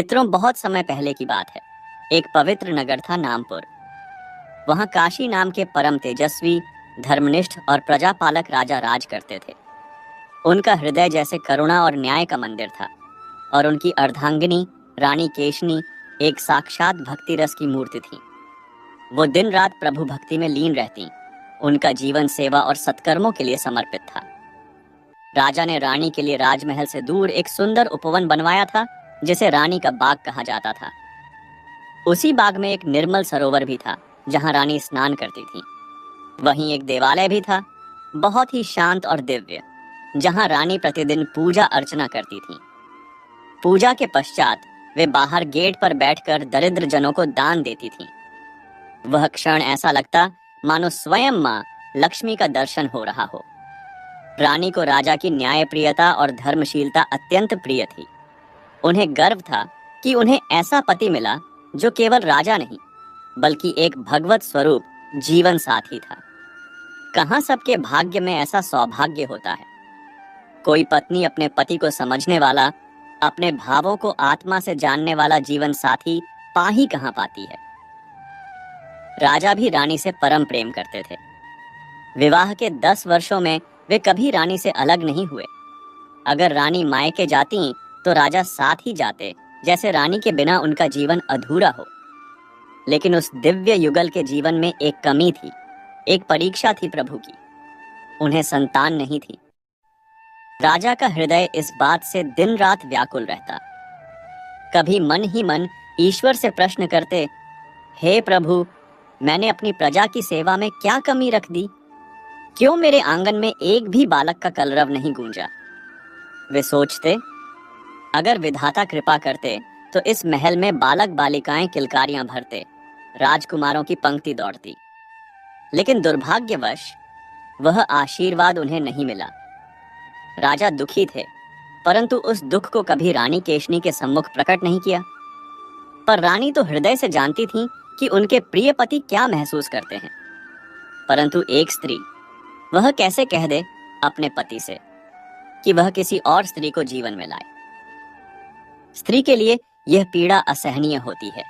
मित्रों, बहुत समय पहले की बात है। एक पवित्र नगर था नामपुर। वहां काशी नाम के परम तेजस्वी, धर्मनिष्ठ और प्रजापालक राजा राज करते थे। उनका हृदय जैसे करुणा और न्याय का मंदिर था, और उनकी अर्धांगिनी रानी केशनी एक साक्षात भक्ति रस की मूर्ति थी। वो दिन रात प्रभु भक्ति में लीन रहती। उनका जीवन सेवा और सत्कर्मों के लिए समर्पित था। राजा ने रानी के लिए राजमहल से दूर एक सुंदर उपवन बनवाया था, जिसे रानी का बाग कहा जाता था। उसी बाग में एक निर्मल सरोवर भी था, जहां रानी स्नान करती थी। वहीं एक देवालय भी था, बहुत ही शांत और दिव्य, जहां रानी प्रतिदिन पूजा अर्चना करती थी। पूजा के पश्चात वे बाहर गेट पर बैठकर दरिद्र जनों को दान देती थीं। वह क्षण ऐसा लगता मानो स्वयं मां लक्ष्मी का दर्शन हो रहा हो। रानी को राजा की न्यायप्रियता और धर्मशीलता अत्यंत प्रिय थी। उन्हें गर्व था कि उन्हें ऐसा पति मिला जो केवल राजा नहीं, बल्कि एक भगवत स्वरूप जीवन साथी था। कहाँ सबके भाग्य में ऐसा सौभाग्य होता है। कोई पत्नी अपने पति को समझने वाला, अपने भावों को आत्मा से जानने वाला जीवन साथी पा ही कहाँ पाती है। राजा भी रानी से परम प्रेम करते थे। विवाह के 10 वर्षों में वे कभी रानी से अलग नहीं हुए। अगर रानी मायके जाती तो राजा साथ ही जाते, जैसे रानी के बिना उनका जीवन अधूरा हो। लेकिन उस दिव्य युगल के जीवन में एक कमी थी, एक परीक्षा थी प्रभु की। उन्हें संतान नहीं थी। राजा का हृदय इस बात से दिन रात व्याकुल रहता। कभी मन ही मन ईश्वर से प्रश्न करते, हे प्रभु, मैंने अपनी प्रजा की सेवा में क्या कमी रख दी? क्यों मेरे आंगन में एक भी बालक का कलरव नहीं गूंजा? वे सोचते, अगर विधाता कृपा करते तो इस महल में बालक बालिकाएं किलकारियां भरते, राजकुमारों की पंक्ति दौड़ती। लेकिन दुर्भाग्यवश वह आशीर्वाद उन्हें नहीं मिला। राजा दुखी थे, परंतु उस दुख को कभी रानी केशनी के सम्मुख प्रकट नहीं किया। पर रानी तो हृदय से जानती थी कि उनके प्रिय पति क्या महसूस करते हैं। परंतु एक स्त्री, वह कैसे कह दे अपने पति से कि वह किसी और स्त्री को जीवन में लाए? स्त्री के लिए यह पीड़ा असहनीय होती है।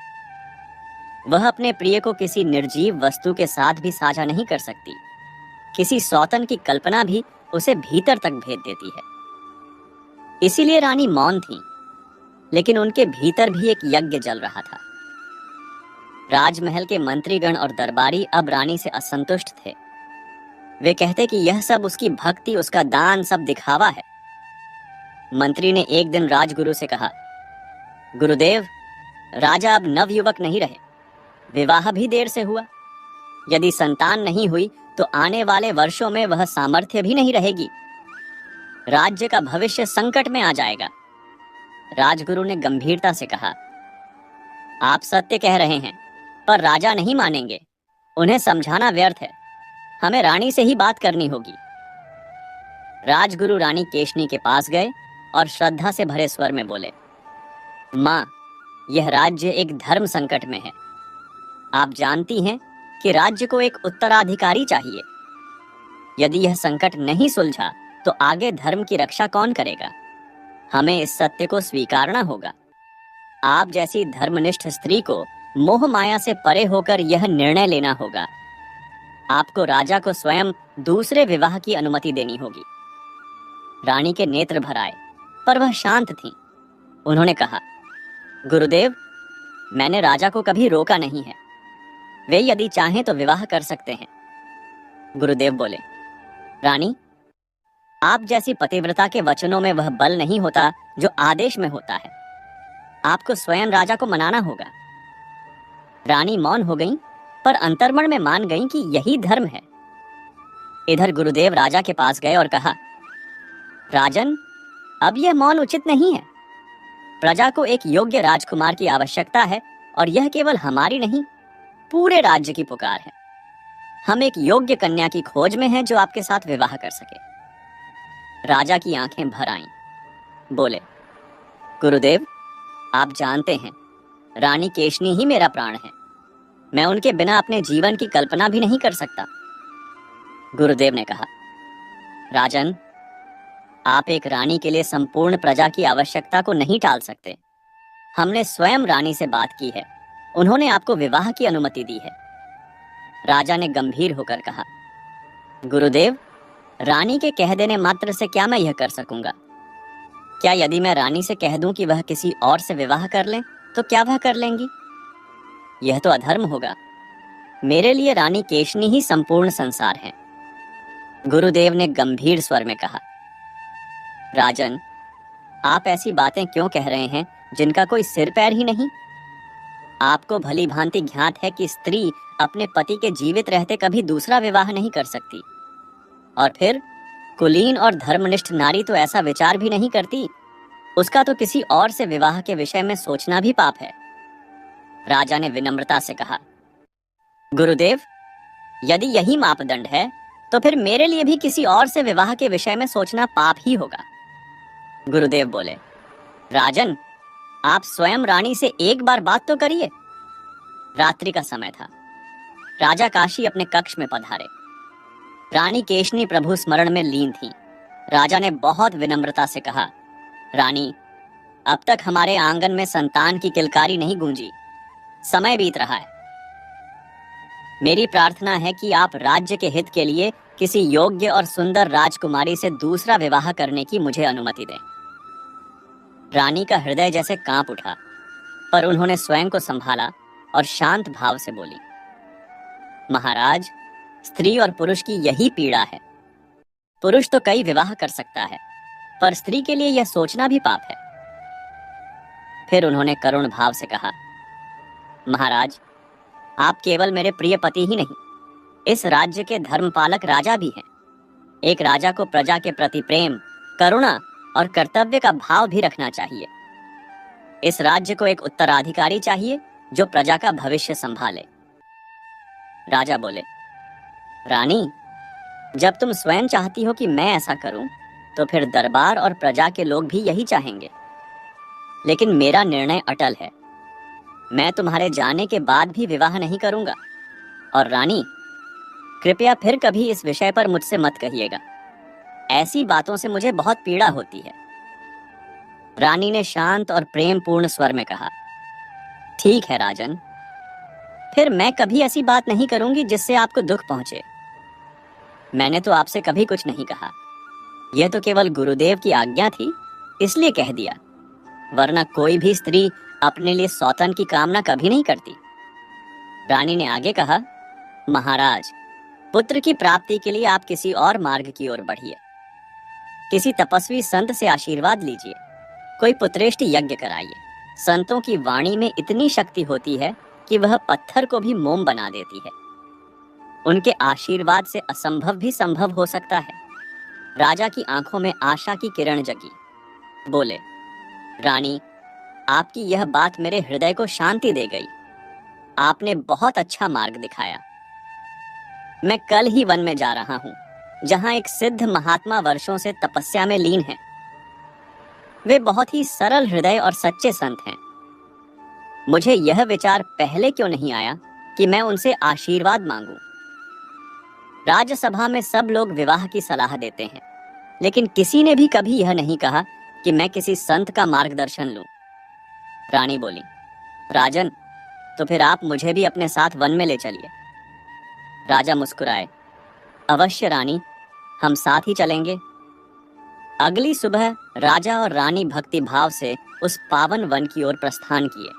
वह अपने प्रिय को किसी निर्जीव वस्तु के साथ भी साझा नहीं कर सकती। किसी सौतन की कल्पना भी उसे भीतर तक भेद देती है। इसीलिए रानी मौन थी, लेकिन उनके भीतर भी एक यज्ञ जल रहा था। राजमहल के मंत्रीगण और दरबारी अब रानी से असंतुष्ट थे। वे कहते कि यह सब उसकी भक्ति, उसका दान सब दिखावा है। मंत्री ने एक दिन राजगुरु से कहा, गुरुदेव, राजा अब नवयुवक नहीं रहे। विवाह भी देर से हुआ। यदि संतान नहीं हुई तो आने वाले वर्षों में वह सामर्थ्य भी नहीं रहेगी। राज्य का भविष्य संकट में आ जाएगा। राजगुरु ने गंभीरता से कहा, आप सत्य कह रहे हैं, पर राजा नहीं मानेंगे। उन्हें समझाना व्यर्थ है। हमें रानी से ही बात करनी होगी। राजगुरु रानी केशनी के पास गए और श्रद्धा से भरे स्वर में बोले, मां, यह राज्य एक धर्म संकट में है। आप जानती हैं कि राज्य को एक उत्तराधिकारी चाहिए। यदि यह संकट नहीं सुलझा तो आगे धर्म की रक्षा कौन करेगा? हमें इस सत्य को स्वीकारना होगा। आप जैसी धर्मनिष्ठ स्त्री को मोह माया से परे होकर यह निर्णय लेना होगा। आपको राजा को स्वयं दूसरे विवाह की अनुमति देनी होगी। रानी के नेत्र भर आए, पर वह शांत थीं। उन्होंने कहा, गुरुदेव, मैंने राजा को कभी रोका नहीं है। वे यदि चाहें तो विवाह कर सकते हैं। गुरुदेव बोले, रानी, आप जैसी पतिव्रता के वचनों में वह बल नहीं होता जो आदेश में होता है। आपको स्वयं राजा को मनाना होगा। रानी मौन हो गईं, पर अंतर्मन में मान गईं कि यही धर्म है। इधर गुरुदेव राजा के पास गए और कहा, राजन, अब यह मौन उचित नहीं है। प्रजा को एक योग्य राजकुमार की आवश्यकता है, और यह केवल हमारी नहीं, पूरे राज्य की पुकार है। हम एक योग्य कन्या की खोज में हैं जो आपके साथ विवाह कर सके। राजा की आंखें भर आईं। बोले, गुरुदेव, आप जानते हैं, रानी केशनी ही मेरा प्राण है। मैं उनके बिना अपने जीवन की कल्पना भी नहीं कर सकता। गुरुदेव ने कहा, राजन, आप एक रानी के लिए संपूर्ण प्रजा की आवश्यकता को नहीं टाल सकते। हमने स्वयं रानी से बात की है, उन्होंने आपको विवाह की अनुमति दी है। राजा ने गंभीर होकर कहा, गुरुदेव, रानी के कह देने मात्र से क्या मैं यह कर सकूंगा? क्या यदि मैं रानी से कह दूं कि वह किसी और से विवाह कर लें, तो क्या वह कर लेंगी? यह तो अधर्म होगा। मेरे लिए रानी केशनी ही संपूर्ण संसार है। गुरुदेव ने गंभीर स्वर में कहा, राजन, आप ऐसी बातें क्यों कह रहे हैं जिनका कोई सिर पैर ही नहीं? आपको भली भांति ज्ञात है कि स्त्री अपने पति के जीवित रहते कभी दूसरा विवाह नहीं कर सकती। और फिर कुलीन और धर्मनिष्ठ नारी तो ऐसा विचार भी नहीं करती। उसका तो किसी और से विवाह के विषय में सोचना भी पाप है। राजा ने विनम्रता से कहा, गुरुदेव, यदि यही मापदंड है तो फिर मेरे लिए भी किसी और से विवाह के विषय में सोचना पाप ही होगा। गुरुदेव बोले, राजन, आप स्वयं रानी से एक बार बात तो करिए। रात्रि का समय था। राजा काशी अपने कक्ष में पधारे। रानी केशनी प्रभु स्मरण में लीन थी। राजा ने बहुत विनम्रता से कहा, रानी, अब तक हमारे आंगन में संतान की किलकारी नहीं गूंजी। समय बीत रहा है। मेरी प्रार्थना है कि आप राज्य के हित के लिए किसी योग्य और सुंदर राजकुमारी से दूसरा विवाह करने की मुझे अनुमति दें। रानी का हृदय जैसे कांप उठा, पर उन्होंने स्वयं को संभाला और शांत भाव से बोली, महाराज, स्त्री और पुरुष की यही पीड़ा है। पुरुष तो कई विवाह कर सकता है, पर स्त्री के लिए यह सोचना भी पाप है। फिर उन्होंने करुण भाव से कहा, महाराज, आप केवल मेरे प्रिय पति ही नहीं, इस राज्य के धर्मपालक राजा भी हैं। एक राजा को प्रजा के प्रति प्रेम, करुणा और कर्तव्य का भाव भी रखना चाहिए। इस राज्य को एक उत्तराधिकारी चाहिए जो प्रजा का भविष्य संभाले। राजा बोले, रानी, जब तुम स्वयं चाहती हो कि मैं ऐसा करूं, तो फिर दरबार और प्रजा के लोग भी यही चाहेंगे। लेकिन मेरा निर्णय अटल है। मैं तुम्हारे जाने के बाद भी विवाह नहीं करूंगा। और रानी, कृपया फिर कभी इस विषय पर मुझसे मत कहिएगा। ऐसी बातों से मुझे बहुत पीड़ा होती है। रानी ने शांत और प्रेम पूर्ण स्वर में कहा, ठीक है राजन, फिर मैं कभी ऐसी बात नहीं करूंगी जिससे आपको दुख पहुंचे। मैंने तो आपसे कभी कुछ नहीं कहा। यह तो केवल गुरुदेव की आज्ञा थी, इसलिए कह दिया, वरना कोई भी स्त्री अपने लिए सौतन की कामना कभी नहीं करती। रानी ने आगे कहा, महाराज, पुत्र की प्राप्ति के लिए आप किसी और मार्ग की ओर बढ़िए। किसी तपस्वी संत से आशीर्वाद लीजिए। कोई पुत्रेष्ट यज्ञ कराइए। संतों की वाणी में इतनी शक्ति होती है कि वह पत्थर को भी मोम बना देती है। उनके आशीर्वाद से असंभव भी संभव हो सकता है। राजा की आंखों में आशा की किरण जगी। बोले, रानी, आपकी यह बात मेरे हृदय को शांति दे गई। आपने बहुत अच्छा मार्ग दिखाया। मैं कल ही वन में जा रहा हूं, जहां एक सिद्ध महात्मा वर्षों से तपस्या में लीन है। वे बहुत ही सरल हृदय और सच्चे संत हैं। मुझे यह विचार पहले क्यों नहीं आया कि मैं उनसे आशीर्वाद मांगूं। राज्यसभा में सब लोग विवाह की सलाह देते हैं, लेकिन किसी ने भी कभी यह नहीं कहा कि मैं किसी संत का मार्गदर्शन लूं। रानी बोली, राजन, तो फिर आप मुझे भी अपने साथ वन में ले चलिए। राजा मुस्कुराए, अवश्य रानी, हम साथ ही चलेंगे। अगली सुबह राजा और रानी भक्ति भाव से उस पावन वन की ओर प्रस्थान किए।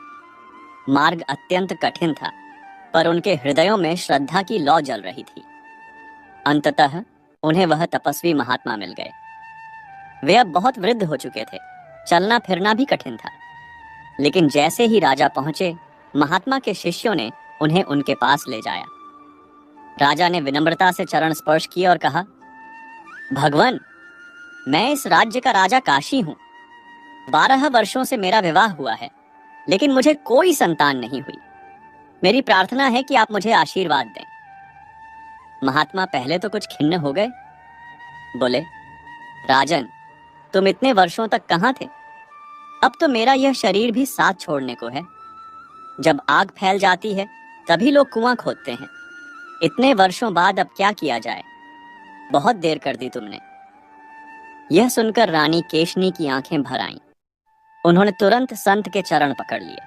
मार्ग अत्यंत कठिन था, पर उनके हृदयों में श्रद्धा की लौ जल रही थी। अंततः उन्हें वह तपस्वी महात्मा मिल गए। वे अब बहुत वृद्ध हो चुके थे, चलना फिरना भी कठिन था। लेकिन जैसे ही राजा पहुंचे, महात्मा के शिष्यों ने उन्हें उनके पास ले जाया। राजा ने विनम्रता से चरण स्पर्श किया और कहा, भगवान, मैं इस राज्य का राजा काशी हूं। 12 वर्षों से मेरा विवाह हुआ है, लेकिन मुझे कोई संतान नहीं हुई। मेरी प्रार्थना है कि आप मुझे आशीर्वाद दें। महात्मा पहले तो कुछ खिन्न हो गए। बोले, राजन, तुम इतने वर्षों तक कहां थे? अब तो मेरा यह शरीर भी साथ छोड़ने को है। जब आग फैल जाती है तभी लोग कुआं खोदते हैं। इतने वर्षों बाद अब क्या किया जाए? बहुत देर कर दी तुमने। यह सुनकर रानी केशनी की आंखें भर आईं। उन्होंने तुरंत संत के चरण पकड़ लिए।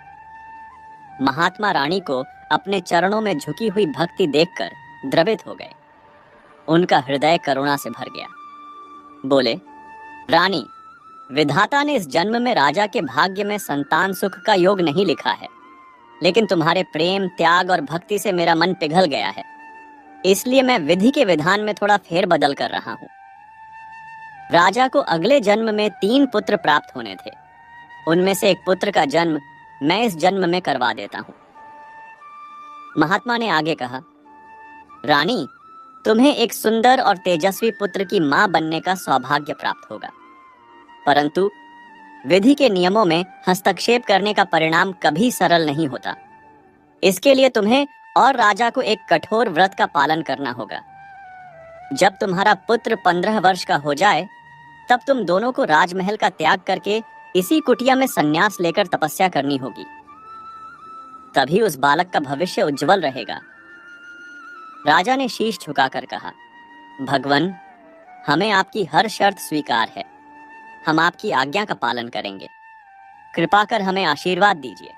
महात्मा रानी को अपने चरणों में झुकी हुई भक्ति देखकर द्रवित हो गए। उनका हृदय करुणा से भर गया। बोले, रानी, विधाता ने इस जन्म में राजा के भाग्य में संतान सुख का योग नहीं लिखा है, लेकिन तुम्हारे प्रेम, त्याग और भक्ति से मेरा मन पिघल गया है। इसलिए मैं विधि के विधान में थोड़ा फेरबदल कर रहा हूं। राजा को अगले जन्म में 3 पुत्र प्राप्त होने थे। उनमें से एक पुत्र का जन्म मैं इस जन्म में करवा देता हूं। महात्मा ने आगे कहा, रानी, तुम्हें एक सुंदर और तेजस्वी पुत्र की मां बनने का सौभाग्य प्राप्त होगा, परंतु विधि के नियमों में हस्तक्षेप करने का परिणाम कभी सरल नहीं होता। इसके लिए तुम्हें और राजा को एक कठोर व्रत का पालन करना होगा। जब तुम्हारा पुत्र 15 वर्ष का हो जाए, तब तुम दोनों को राजमहल का त्याग करके इसी कुटिया में संन्यास लेकर तपस्या करनी होगी। तभी उस बालक का भविष्य उज्जवल रहेगा। राजा ने शीश झुकाकर कहा, भगवन, हमें आपकी हर शर्त स्वीकार है। हम आपकी आज्ञा का पालन करेंगे। कृपा कर हमें आशीर्वाद दीजिए।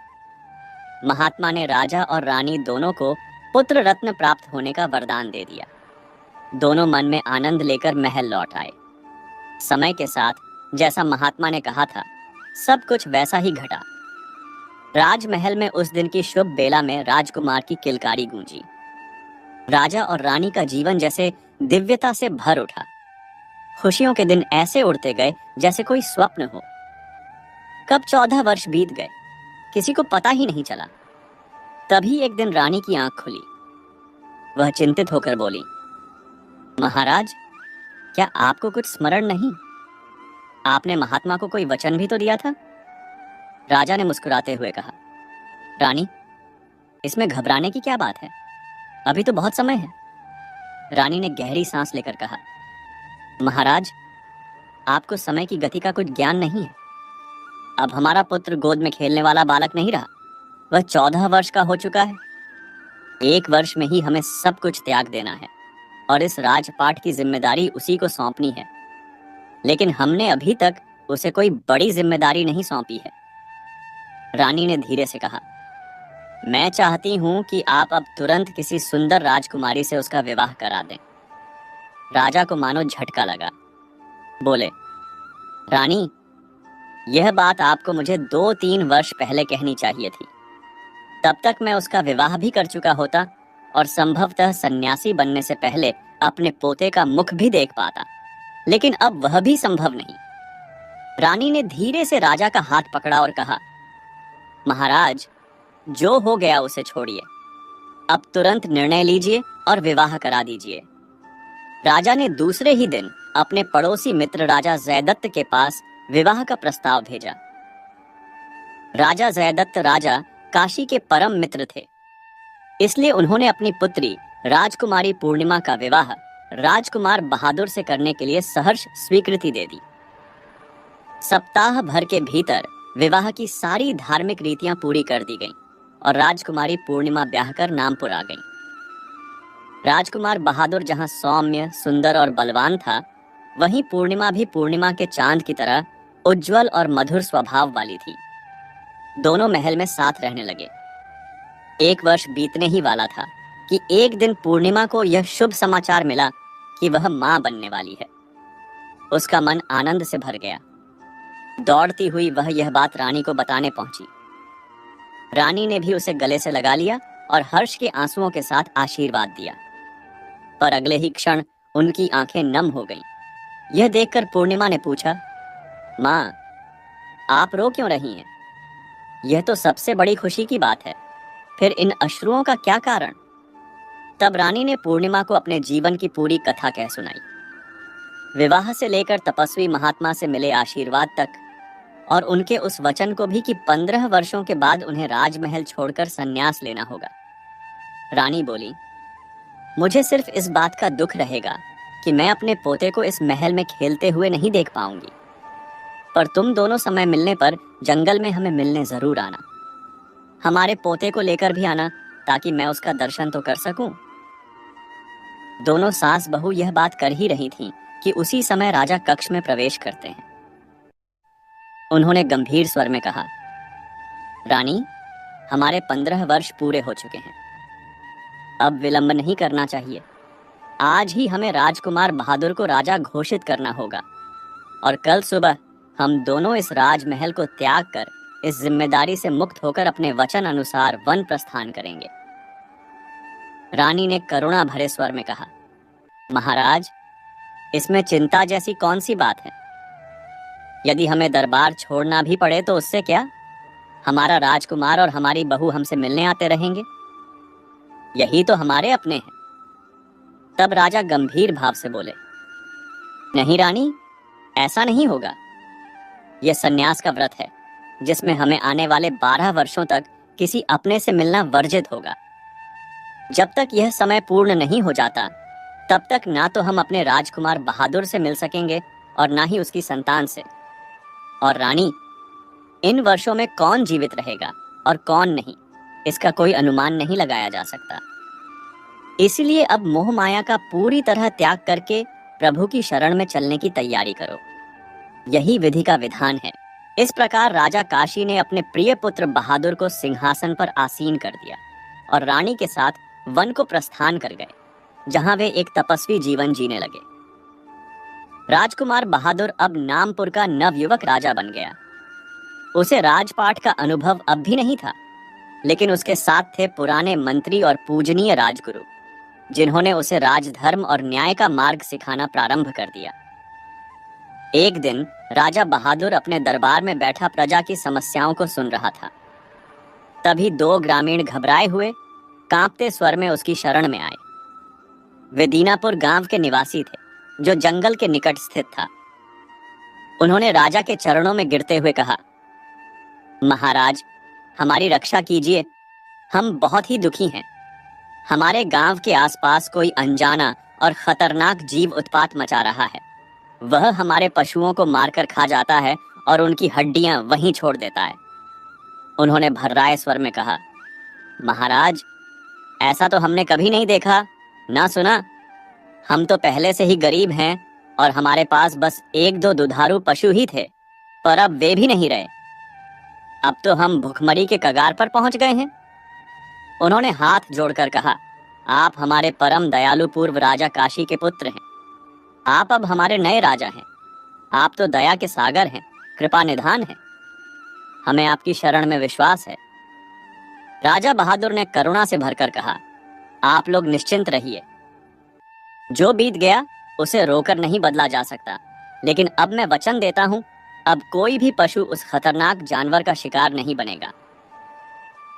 महात्मा ने राजा और रानी दोनों को पुत्र रत्न प्राप्त होने का वरदान दे दिया। दोनों मन में आनंद लेकर महल लौट आए। समय के साथ जैसा महात्मा ने कहा था, सब कुछ वैसा ही घटा। राजमहल में उस दिन की शुभ बेला में राजकुमार की किलकारी गूंजी। राजा और रानी का जीवन जैसे दिव्यता से भर उठा। खुशियों के दिन ऐसे उड़ते गए जैसे कोई स्वप्न हो। कब 14 वर्ष बीत गए, किसी को पता ही नहीं चला। तभी एक दिन रानी की आंख खुली। वह चिंतित होकर बोली, महाराज, क्या आपको कुछ स्मरण नहीं? आपने महात्मा को कोई वचन भी तो दिया था। राजा ने मुस्कुराते हुए कहा, रानी, इसमें घबराने की क्या बात है? अभी तो बहुत समय है। रानी ने गहरी सांस लेकर कहा, महाराज, आपको समय की गति का कुछ ज्ञान नहीं है। अब हमारा पुत्र गोद में खेलने वाला बालक नहीं रहा, वह 14 वर्ष का हो चुका है। 1 वर्ष में ही हमें सब कुछ त्याग देना है और इस राजपाट की जिम्मेदारी उसी को सौंपनी है। लेकिन हमने अभी तक उसे कोई बड़ी जिम्मेदारी नहीं सौंपी है। रानी ने धीरे से कहा, मैं चाहती हूं कि आप अब तुरंत किसी सुंदर राजकुमारी से उसका विवाह करा दें। राजा को मानो झटका लगा। बोले, रानी, यह बात आपको मुझे 2-3 वर्ष पहले कहनी चाहिए थी। तब तक मैं उसका विवाह भी कर चुका होता और संभवतः सन्यासी बनने से पहले अपने पोते का मुख भी देख पाता, लेकिन अब वह भी संभव नहीं। रानी ने धीरे से राजा का हाथ पकड़ा और कहा, महाराज, जो हो गया उसे छोड़िए। अब तुरंत निर्णय लीजिए और विवाह करा दीजिए। राजा ने दूसरे ही दिन अपने पड़ोसी मित्र राजा जयदत्त के पास विवाह का प्रस्ताव भेजा। राजा जयदत्त राजा काशी के परम मित्र थे, इसलिए उन्होंने अपनी पुत्री राजकुमारी पूर्णिमा का विवाह राजकुमार बहादुर से करने के लिए सहर्ष स्वीकृति दे दी। सप्ताह भर के भीतर विवाह की सारी धार्मिक रीतियां पूरी कर दी गईं और राजकुमारी पूर्णिमा ब्याह कर नामपुर आ गईं। राजकुमार बहादुर जहां सौम्य, सुंदर और बलवान था, वहीं पूर्णिमा भी पूर्णिमा के चांद की तरह उज्जवल और मधुर स्वभाव वाली थी। दोनों महल में साथ रहने लगे। 1 वर्ष बीतने ही वाला था कि एक दिन पूर्णिमा को यह शुभ समाचार मिला कि वह मां बनने वाली है। उसका मन आनंद से भर गया। दौड़ती हुई वह यह बात रानी को बताने पहुंची। रानी ने भी उसे गले से लगा लिया और हर्ष के आंसुओं के साथ आशीर्वाद दिया। पर अगले ही क्षण उनकी आंखें नम हो गईं। यह देखकर पूर्णिमा ने पूछा, मां, आप रो क्यों रही हैं? यह तो सबसे बड़ी खुशी की बात है, फिर इन अश्रुओं का क्या कारण? तब रानी ने पूर्णिमा को अपने जीवन की पूरी कथा कह सुनाई। विवाह से लेकर तपस्वी महात्मा से मिले आशीर्वाद तक, और उनके उस वचन को भी कि 15 वर्षों के बाद उन्हें राजमहल छोड़कर संन्यास लेना होगा। रानी बोली, मुझे सिर्फ इस बात का दुख रहेगा कि मैं अपने पोते को इस महल में खेलते हुए नहीं देख पाऊंगी, पर तुम दोनों समय मिलने पर जंगल में हमें मिलने जरूर आना। हमारे पोते को लेकर भी आना, ताकि मैं उसका दर्शन तो कर सकूं। दोनों सास बहू यह बात कर ही रही थीं कि उसी समय राजा कक्ष में प्रवेश करते हैं। उन्होंने गंभीर स्वर में कहा, रानी, हमारे 15 वर्ष पूरे हो चुके हैं। अब विलंब नहीं करना चाहिए। आज ही हमें राजकुमार बहादुर को राजा घोषित करना होगा और कल सुबह हम दोनों इस राजमहल को त्याग कर इस जिम्मेदारी से मुक्त होकर अपने वचन अनुसार वन प्रस्थान करेंगे। रानी ने करुणा भरे स्वर में कहा, महाराज, इसमें चिंता जैसी कौन सी बात है? यदि हमें दरबार छोड़ना भी पड़े तो उससे क्या? हमारा राजकुमार और हमारी बहू हमसे मिलने आते रहेंगे। यही तो हमारे अपने हैं। तब राजा गंभीर भाव से बोले, नहीं रानी, ऐसा नहीं होगा। यह सन्यास का व्रत है जिसमें हमें आने वाले 12 वर्षों तक किसी अपने से मिलना वर्जित होगा। जब तक यह समय पूर्ण नहीं हो जाता तब तक ना तो हम अपने राजकुमार बहादुर से मिल सकेंगे और ना ही उसकी संतान से। और रानी, इन वर्षों में कौन जीवित रहेगा और कौन नहीं, इसका कोई अनुमान नहीं लगाया जा सकता। इसलिए अब मोह माया का पूरी तरह त्याग करके प्रभु की शरण में चलने की तैयारी करो। यही विधि का विधान है। इस प्रकार राजा काशी ने अपने प्रिय पुत्र बहादुर को सिंहासन पर आसीन कर दिया और रानी के साथ वन को प्रस्थान कर गए, जहां वे एक तपस्वी जीवन जीने लगे। राजकुमार बहादुर अब नामपुर का नवयुवक राजा बन गया। उसे राजपाट का अनुभव अब भी नहीं था, लेकिन उसके साथ थे पुराने मंत्री और पूजनीय राजगुरु, जिन्होंने उसे राजधर्म और न्याय का मार्ग सिखाना प्रारंभ कर दिया। एक दिन राजा बहादुर अपने दरबार में बैठा प्रजा की समस्याओं को सुन रहा था। तभी 2 ग्रामीण घबराए हुए कांपते स्वर में उसकी शरण में आए। वे दीनापुर गांव के निवासी थे, जो जंगल के निकट स्थित था। उन्होंने राजा के चरणों में गिरते हुए कहा, महाराज, हमारी रक्षा कीजिए। हम बहुत ही दुखी हैं। हमारे गांव के आसपास कोई अनजाना और खतरनाक जीव उत्पात मचा रहा है। वह हमारे पशुओं को मारकर खा जाता है और उनकी हड्डियां वहीं छोड़ देता है। उन्होंने भर्राए स्वर में कहा, महाराज, ऐसा तो हमने कभी नहीं देखा, ना सुना। हम तो पहले से ही गरीब हैं और हमारे पास बस 1-2 दुधारू पशु ही थे, पर अब वे भी नहीं रहे। अब तो हम भुखमरी के कगार पर पहुंच गए हैं। उन्होंने हाथ जोड़कर कहा, आप हमारे परम दयालु पूर्व राजा काशी के पुत्र हैं। आप अब हमारे नए राजा हैं। आप तो दया के सागर हैं, कृपा निधान हैं। हमें आपकी शरण में विश्वास है। राजा बहादुर ने करुणा से भरकर कहा, आप लोग निश्चिंत रहिए। जो बीत गया उसे रोकर नहीं बदला जा सकता, लेकिन अब मैं वचन देता हूं, अब कोई भी पशु उस खतरनाक जानवर का शिकार नहीं बनेगा।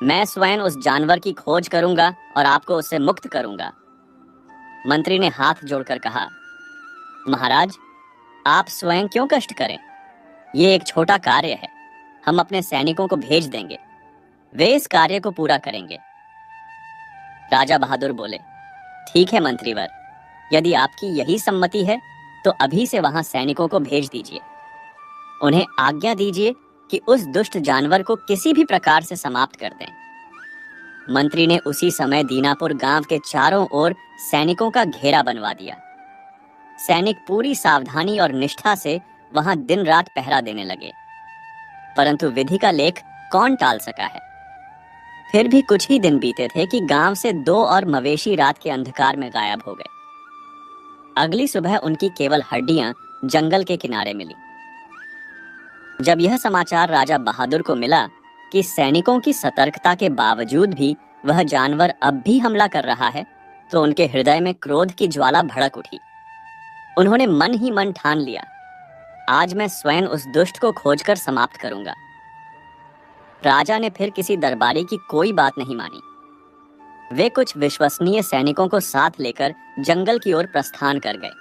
मैं स्वयं उस जानवर की खोज करूंगा और आपको उससे मुक्त करूंगा। मंत्री ने हाथ जोड़कर कहा, महाराज, आप स्वयं क्यों कष्ट करें? ये एक छोटा कार्य है। हम अपने सैनिकों को भेज देंगे, वे इस कार्य को पूरा करेंगे। राजा बहादुर बोले, ठीक है मंत्रीवर, यदि आपकी यही सम्मति है तो अभी से वहां सैनिकों को भेज दीजिए। उन्हें आज्ञा दीजिए कि उस दुष्ट जानवर को किसी भी प्रकार से समाप्त कर दें। मंत्री ने उसी समय दीनापुर गांव के चारों ओर सैनिकों का घेरा बनवा दिया। सैनिक पूरी सावधानी और निष्ठा से वहां दिन रात पहरा देने लगे, परंतु विधि का लेख कौन टाल सका है। फिर भी कुछ ही दिन बीते थे कि गांव से 2 और मवेशी रात के अंधकार में गायब हो गए। अगली सुबह उनकी केवल हड्डियां जंगल के किनारे मिली। जब यह समाचार राजा बहादुर को मिला कि सैनिकों की सतर्कता के बावजूद भी वह जानवर अब भी हमला कर रहा है, तो उनके हृदय में क्रोध की ज्वाला भड़क उठी। उन्होंने मन ही मन ठान लिया, आज मैं स्वयं उस दुष्ट को खोजकर समाप्त करूंगा। राजा ने फिर किसी दरबारी की कोई बात नहीं मानी। वे कुछ विश्वसनीय सैनिकों को साथ लेकर जंगल की ओर प्रस्थान कर गए।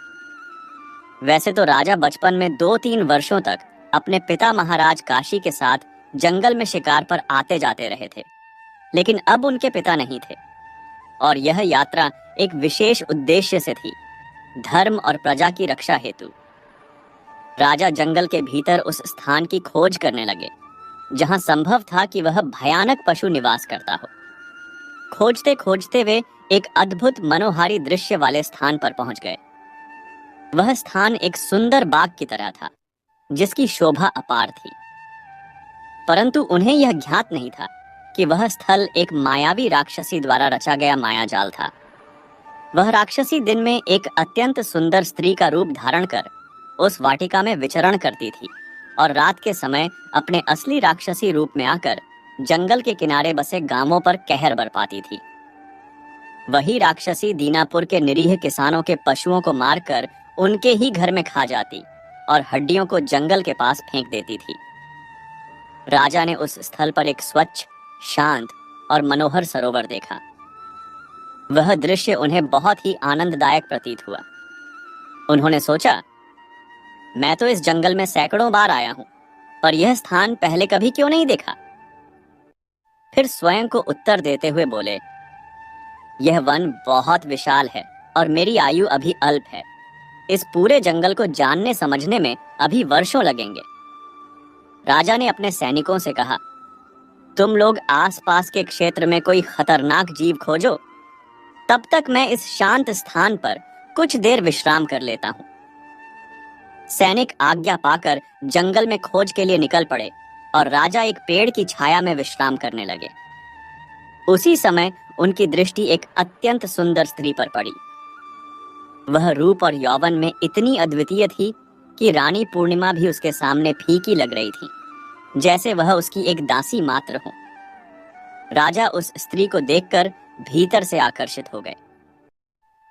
वैसे तो राजा बचपन में 2-3 वर्षों तक अपने पिता महाराज काशी के साथ जंगल में शिकार पर आते जाते रहे थे, लेकिन अब उनके पिता नहीं थे और यह यात्रा एक विशेष उद्देश्य से थी, धर्म और प्रजा की रक्षा हेतु। राजा जंगल के भीतर उस स्थान की खोज करने लगे जहां संभव था कि वह भयानक पशु निवास करता हो। खोजते खोजते वे एक अद्भुत मनोहारी दृश्य वाले स्थान पर पहुंच गए। वह स्थान एक सुंदर बाग की तरह था, जिसकी शोभा अपार थी। परंतु उन्हें यह ज्ञात नहीं था कि वह स्थल एक मायावी राक्षसी द्वारा रचा गया मायाजाल था। वह राक्षसी दिन में एक अत्यंत सुंदर स्त्री का रूप धारण कर उस वाटिका में विचरण करती थी और रात के समय अपने असली राक्षसी रूप में आकर जंगल के किनारे बसे गांवों पर कहर बरपाती थी। वही राक्षसी दीनापुर के निरीह किसानों के पशुओं को मारकर उनके ही घर में खा जाती और हड्डियों को जंगल के पास फेंक देती थी। राजा ने उस स्थल पर एक स्वच्छ, शांत और मनोहर सरोवर देखा। वह दृश्य उन्हें बहुत ही आनंददायक प्रतीत हुआ। उन्होंने सोचा, मैं तो इस जंगल में सैकड़ों बार आया हूं, पर यह स्थान पहले कभी क्यों नहीं देखा। फिर स्वयं को उत्तर देते हुए बोले, यह वन बहुत विशाल है और मेरी आयु अभी अल्प है। इस पूरे जंगल को जानने समझने में अभी वर्षों लगेंगे। राजा ने अपने सैनिकों से कहा, तुम लोग आसपास के क्षेत्र में कोई खतरनाक जीव खोजो, तब तक मैं इस शांत स्थान पर कुछ देर विश्राम कर लेता हूं। सैनिक आज्ञा पाकर जंगल में खोज के लिए निकल पड़े और राजा एक पेड़ की छाया में विश्राम करने लगे। उसी समय उनकी दृष्टि एक अत्यंत सुंदर स्त्री पर पड़ी। वह रूप और यौवन में इतनी अद्वितीय थी कि रानी पूर्णिमा भी उसके सामने फीकी लग रही थी, जैसे वह उसकी एक दासी मात्र हो। राजा उस स्त्री को देखकर भीतर से आकर्षित हो गए।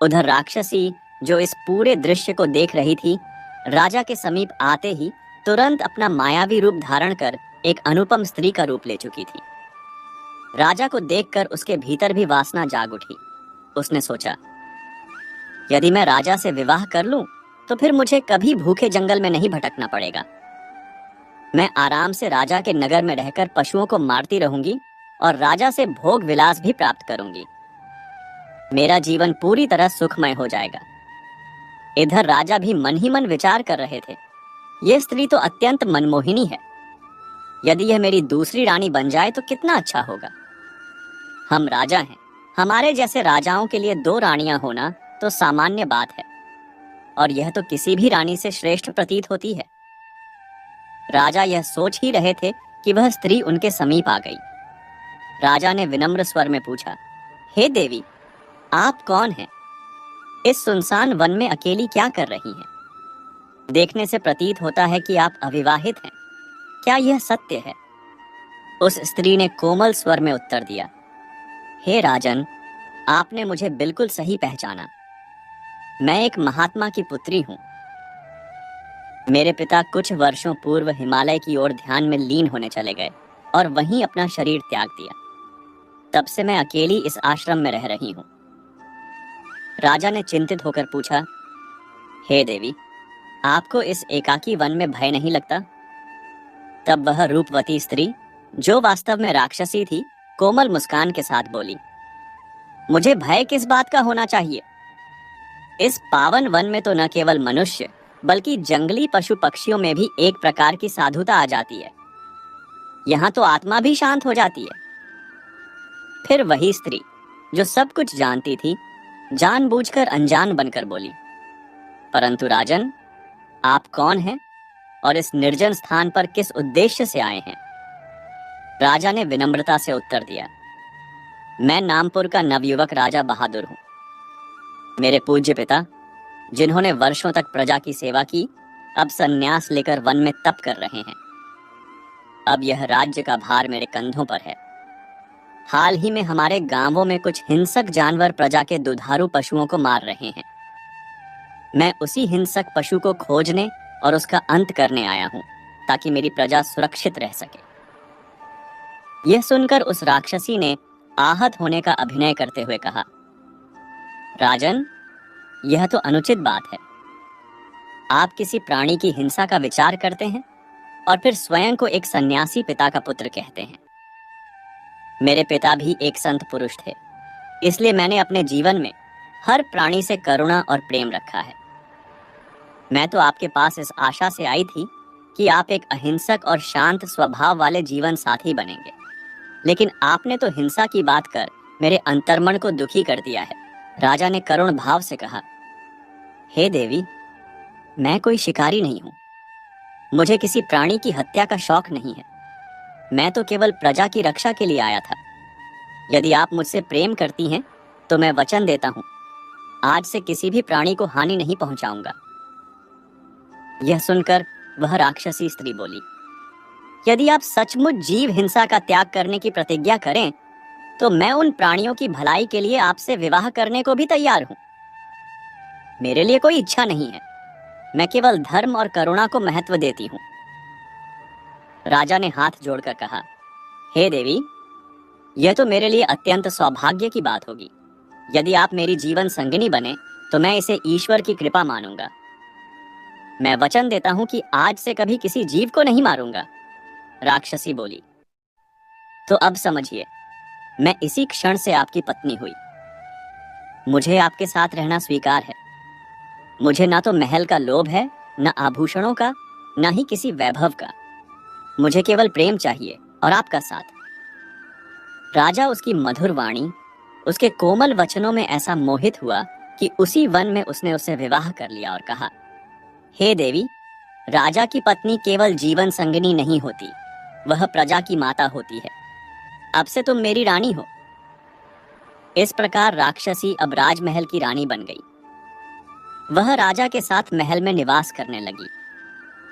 उधर राक्षसी, जो इस पूरे दृश्य को देख रही थी, राजा के समीप आते ही तुरंत अपना मायावी रूप धारण कर एक अनुपम स्त्री का रूप ले चुकी थी। राजा को देखकर उसके भीतर भी वासना जाग उठी। उसने सोचा, यदि मैं राजा से विवाह कर लूं, तो फिर मुझे कभी भूखे जंगल में नहीं भटकना पड़ेगा। मैं आराम से राजा के नगर में रहकर पशुओं को मारती रहूंगी और राजा से भोग विलास भी प्राप्त करूंगी। मेरा जीवन पूरी तरह सुखमय हो जाएगा। इधर राजा भी मन ही मन विचार कर रहे थे, यह स्त्री तो अत्यंत मनमोहिनी है। यदि यह मेरी दूसरी रानी बन जाए तो कितना अच्छा होगा। हम राजा हैं, हमारे जैसे राजाओं के लिए 2 रानियां होना तो सामान्य बात है, और यह तो किसी भी रानी से श्रेष्ठ प्रतीत होती है। राजा यह सोच ही रहे थे कि वह स्त्री उनके समीप आ गई। राजा ने विनम्र स्वर में पूछा, हे देवी, आप कौन हैं? इस सुनसान वन में अकेली क्या कर रही हैं? देखने से प्रतीत होता है कि आप अविवाहित हैं। क्या यह सत्य है? उस स्त्री ने कोमल स्वर में उत्तर दिया, हे राजन, आपने मुझे बिल्कुल सही पहचाना। मैं एक महात्मा की पुत्री हूं। मेरे पिता कुछ वर्षों पूर्व हिमालय की ओर ध्यान में लीन होने चले गए और वहीं अपना शरीर त्याग दिया। तब से मैं अकेली इस आश्रम में रह रही हूं। राजा ने चिंतित होकर पूछा, हे देवी, आपको इस एकाकी वन में भय नहीं लगता? तब वह रूपवती स्त्री, जो वास्तव में राक्षसी थी, कोमल मुस्कान के साथ बोली, मुझे भय किस बात का होना चाहिए? इस पावन वन में तो न केवल मनुष्य बल्कि जंगली पशु पक्षियों में भी एक प्रकार की साधुता आ जाती है। यहाँ तो आत्मा भी शांत हो जाती है। फिर वही स्त्री, जो सब कुछ जानती थी, जानबूझकर अनजान बनकर बोली, परंतु राजन, आप कौन हैं और इस निर्जन स्थान पर किस उद्देश्य से आए हैं? राजा ने विनम्रता से उत्तर दिया, मैं नामपुर का नवयुवक राजा बहादुर हूं। मेरे पूज्य पिता, जिन्होंने वर्षों तक प्रजा की सेवा की, अब संन्यास लेकर वन में तप कर रहे हैं। अब यह राज्य का भार मेरे कंधों पर है। हाल ही में हमारे गांवों में कुछ हिंसक जानवर प्रजा के दुधारू पशुओं को मार रहे हैं। मैं उसी हिंसक पशु को खोजने और उसका अंत करने आया हूं, ताकि मेरी प्रजा सुरक्षित रह सके। यह सुनकर उस राक्षसी ने आहत होने का अभिनय करते हुए कहा, राजन, यह तो अनुचित बात है। आप किसी प्राणी की हिंसा का विचार करते हैं और फिर स्वयं को एक सन्यासी पिता का पुत्र कहते हैं। मेरे पिता भी एक संत पुरुष थे, इसलिए मैंने अपने जीवन में हर प्राणी से करुणा और प्रेम रखा है। मैं तो आपके पास इस आशा से आई थी कि आप एक अहिंसक और शांत स्वभाव वाले जीवन साथी बनेंगे, लेकिन आपने तो हिंसा की बात कर मेरे अंतर्मन को दुखी कर दिया है। राजा ने करुण भाव से कहा, हे देवी, मैं कोई शिकारी नहीं हूं। मुझे किसी प्राणी की हत्या का शौक नहीं है। मैं तो केवल प्रजा की रक्षा के लिए आया था। यदि आप मुझसे प्रेम करती हैं तो मैं वचन देता हूँ, आज से किसी भी प्राणी को हानि नहीं पहुंचाऊंगा। यह सुनकर वह राक्षसी स्त्री बोली, यदि आप सचमुच जीव हिंसा का त्याग करने की प्रतिज्ञा करें तो मैं उन प्राणियों की भलाई के लिए आपसे विवाह करने को भी तैयार हूं। मेरे लिए कोई इच्छा नहीं है, मैं केवल धर्म और करुणा को महत्व देती हूँ। राजा ने हाथ जोड़कर कहा, हे देवी, यह तो मेरे लिए अत्यंत सौभाग्य की बात होगी। यदि आप मेरी जीवन संगिनी बने तो मैं इसे ईश्वर की कृपा मानूंगा। मैं वचन देता हूं कि आज से कभी किसी जीव को नहीं मारूंगा। राक्षसी बोली, तो अब समझिए, मैं इसी क्षण से आपकी पत्नी हुई। मुझे आपके साथ रहना स्वीकार है। मुझे ना तो महल का लोभ है, न आभूषणों का, न ही किसी वैभव का। मुझे केवल प्रेम चाहिए और आपका साथ। राजा उसकी मधुर वाणी, उसके कोमल वचनों में ऐसा मोहित हुआ कि उसी वन में उसने उससे विवाह कर लिया और कहा, हे देवी, राजा की पत्नी केवल जीवन संगिनी नहीं होती, वह प्रजा की माता होती है। अब से तुम मेरी रानी हो। इस प्रकार राक्षसी अब राजमहल की रानी बन गई। वह राजा के साथ महल में निवास करने लगी,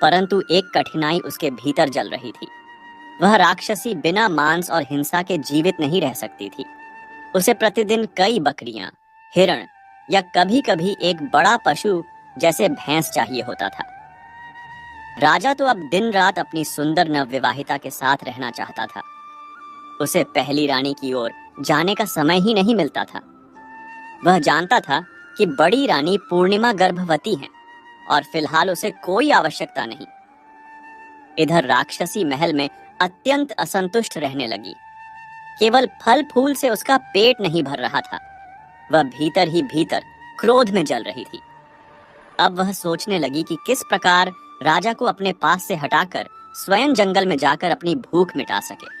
परंतु एक कठिनाई उसके भीतर जल रही थी। वह राक्षसी बिना मांस और हिंसा के जीवित नहीं रह सकती थी। उसे प्रतिदिन कई बकरियां, हिरण या कभी कभी एक बड़ा पशु जैसे भैंस चाहिए होता था। राजा तो अब दिन रात अपनी सुंदर नवविवाहिता के साथ रहना चाहता था। उसे पहली रानी की ओर जाने का समय ही नहीं मिलता था। वह जानता था कि बड़ी रानी पूर्णिमा गर्भवती है और फिलहाल उसे कोई आवश्यकता नहीं। इधर राक्षसी महल में अत्यंत असंतुष्ट रहने लगी। केवल फल फूल से उसका पेट नहीं भर रहा था, वह भीतर ही भीतर क्रोध में जल रही थी। अब वह सोचने लगी कि किस प्रकार राजा को अपने पास से हटाकर स्वयं जंगल में जाकर अपनी भूख मिटा सके।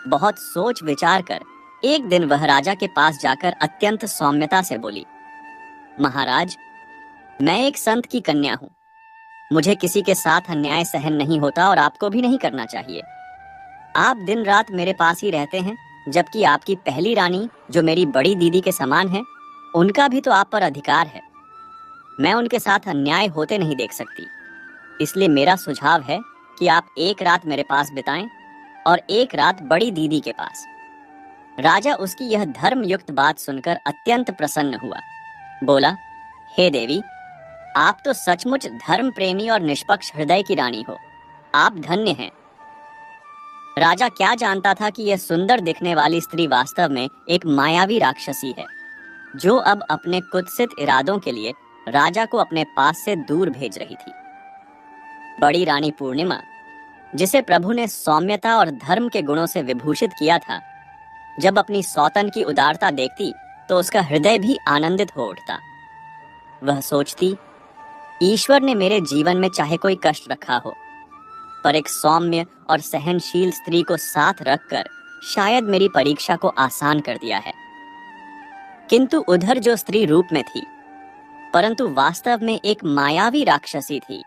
बहुत सोच विचार कर एक दिन वह राजा के पास जाकर अत्यंत सौम्यता से बोली, महाराज, मैं एक संत की कन्या हूँ। मुझे किसी के साथ अन्याय सहन नहीं होता और आपको भी नहीं करना चाहिए। आप दिन रात मेरे पास ही रहते हैं, जबकि आपकी पहली रानी, जो मेरी बड़ी दीदी के समान है, उनका भी तो आप पर अधिकार है। मैं उनके साथ अन्याय होते नहीं देख सकती। इसलिए मेरा सुझाव है कि आप एक रात मेरे पास बिताएं और एक रात बड़ी दीदी के पास। राजा उसकी यह धर्मयुक्त बात सुनकर अत्यंत प्रसन्न हुआ। बोला, हे देवी, आप तो सचमुच धर्म प्रेमी और निष्पक्ष हृदय की रानी हो। आप धन्य हैं। राजा क्या जानता था कि यह सुंदर दिखने वाली स्त्री वास्तव में एक मायावी राक्षसी है, जो अब अपने कुत्सित इरादों के लिए राजा को अपने पास से दूर भेज रही थी। बड़ी रानी पूर्णिमा, जिसे प्रभु ने सौम्यता और धर्म के गुणों से विभूषित किया था, जब अपनी सौतन की उदारता देखती तो उसका हृदय भी आनंदित हो उठता। वह सोचती, ईश्वर ने मेरे जीवन में चाहे कोई कष्ट रखा हो, पर एक सौम्य और सहनशील स्त्री को साथ रखकर शायद मेरी परीक्षा को आसान कर दिया है। किंतु उधर जो स्त्री रूप में थी, परंतु वास्तव में एक मायावी राक्षसी थी,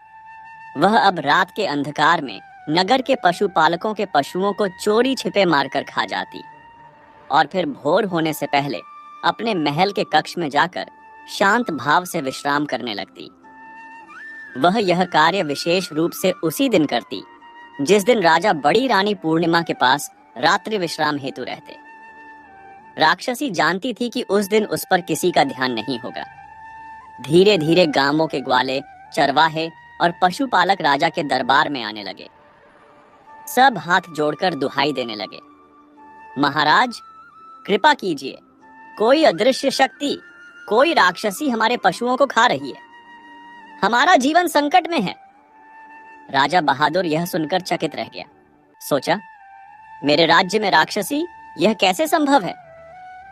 वह अब रात के अंधकार में नगर के पशुपालकों के पशुओं को चोरी छिपे मारकर खा जाती और फिर भोर होने से पहले अपने महल के कक्ष में जाकर शांत भाव से विश्राम करने लगती। वह यह कार्य विशेष रूप से उसी दिन करती जिस दिन राजा बड़ी रानी पूर्णिमा के पास रात्रि विश्राम हेतु रहते। राक्षसी जानती थी कि उस दिन उस पर किसी का ध्यान नहीं होगा। धीरे धीरे गांवों के ग्वाले, चरवाहे और पशुपालक राजा के दरबार में आने लगे। सब हाथ जोड़कर दुहाई देने लगे, महाराज, कृपा कीजिए, कोई अदृश्य शक्ति, कोई राक्षसी हमारे पशुओं को खा रही है। हमारा जीवन संकट में है। राजा बहादुर यह सुनकर चकित रह गया। सोचा, मेरे राज्य में राक्षसी, यह कैसे संभव है?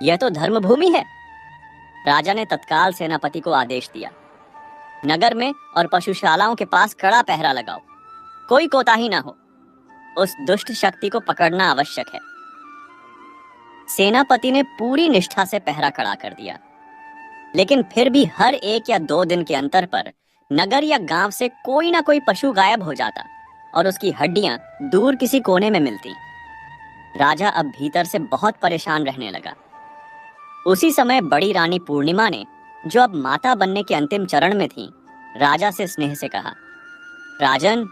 यह तो धर्मभूमि है। राजा ने तत्काल सेनापति को आदेश दिया, नगर में और पशुशालाओं के पास कड़ा पहरा लगाओ, कोई कोताही ना हो। उस दुष्ट शक्ति को पकड़ना आवश्यक है। सेनापति ने पूरी निष्ठा से पहरा खड़ा कर दिया, लेकिन फिर भी हर 1 या 2 दिन के अंतर पर नगर या गांव से कोई ना कोई पशु गायब हो जाता। और उसकी हड्डियां दूर किसी कोने में मिलती। राजा अब भीतर से बहुत परेशान रहने लगा। उसी समय बड़ी रानी पूर्णिमा ने, जो अब माता बनने के अंतिम चरण में थी, राजा से स्नेह से कहा, राजन,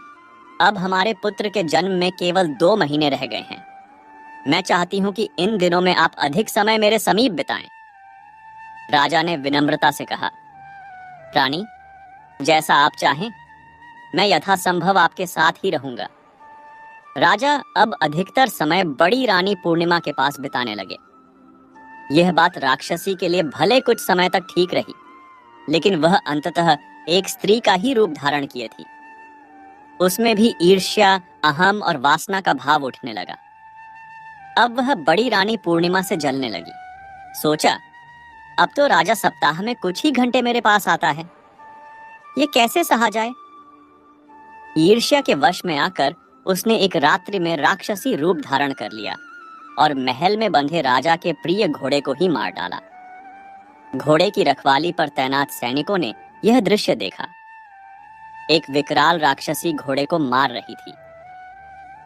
अब हमारे पुत्र के जन्म में केवल 2 महीने रह गए हैं। मैं चाहती हूं कि इन दिनों में आप अधिक समय मेरे समीप बिताएं। राजा ने विनम्रता से कहा, रानी, जैसा आप चाहें, मैं यथासंभव आपके साथ ही रहूंगा। राजा अब अधिकतर समय बड़ी रानी पूर्णिमा के पास बिताने लगे। यह बात राक्षसी के लिए भले कुछ समय तक ठीक रही, लेकिन वह अंततः एक स्त्री का ही रूप धारण किए थी। उसमें भी ईर्ष्या, अहम और वासना का भाव उठने लगा। अब वह बड़ी रानी पूर्णिमा से जलने लगी। सोचा, अब तो राजा सप्ताह में कुछ ही घंटे मेरे पास आता है, ये कैसे सहा जाए। ईर्ष्या के वश में आकर उसने एक रात्रि में राक्षसी रूप धारण कर लिया और महल में बंधे राजा के प्रिय घोड़े को ही मार डाला। घोड़े की रखवाली पर तैनात सैनिकों ने यह दृश्य देखा। एक विकराल राक्षसी घोड़े को मार रही थी।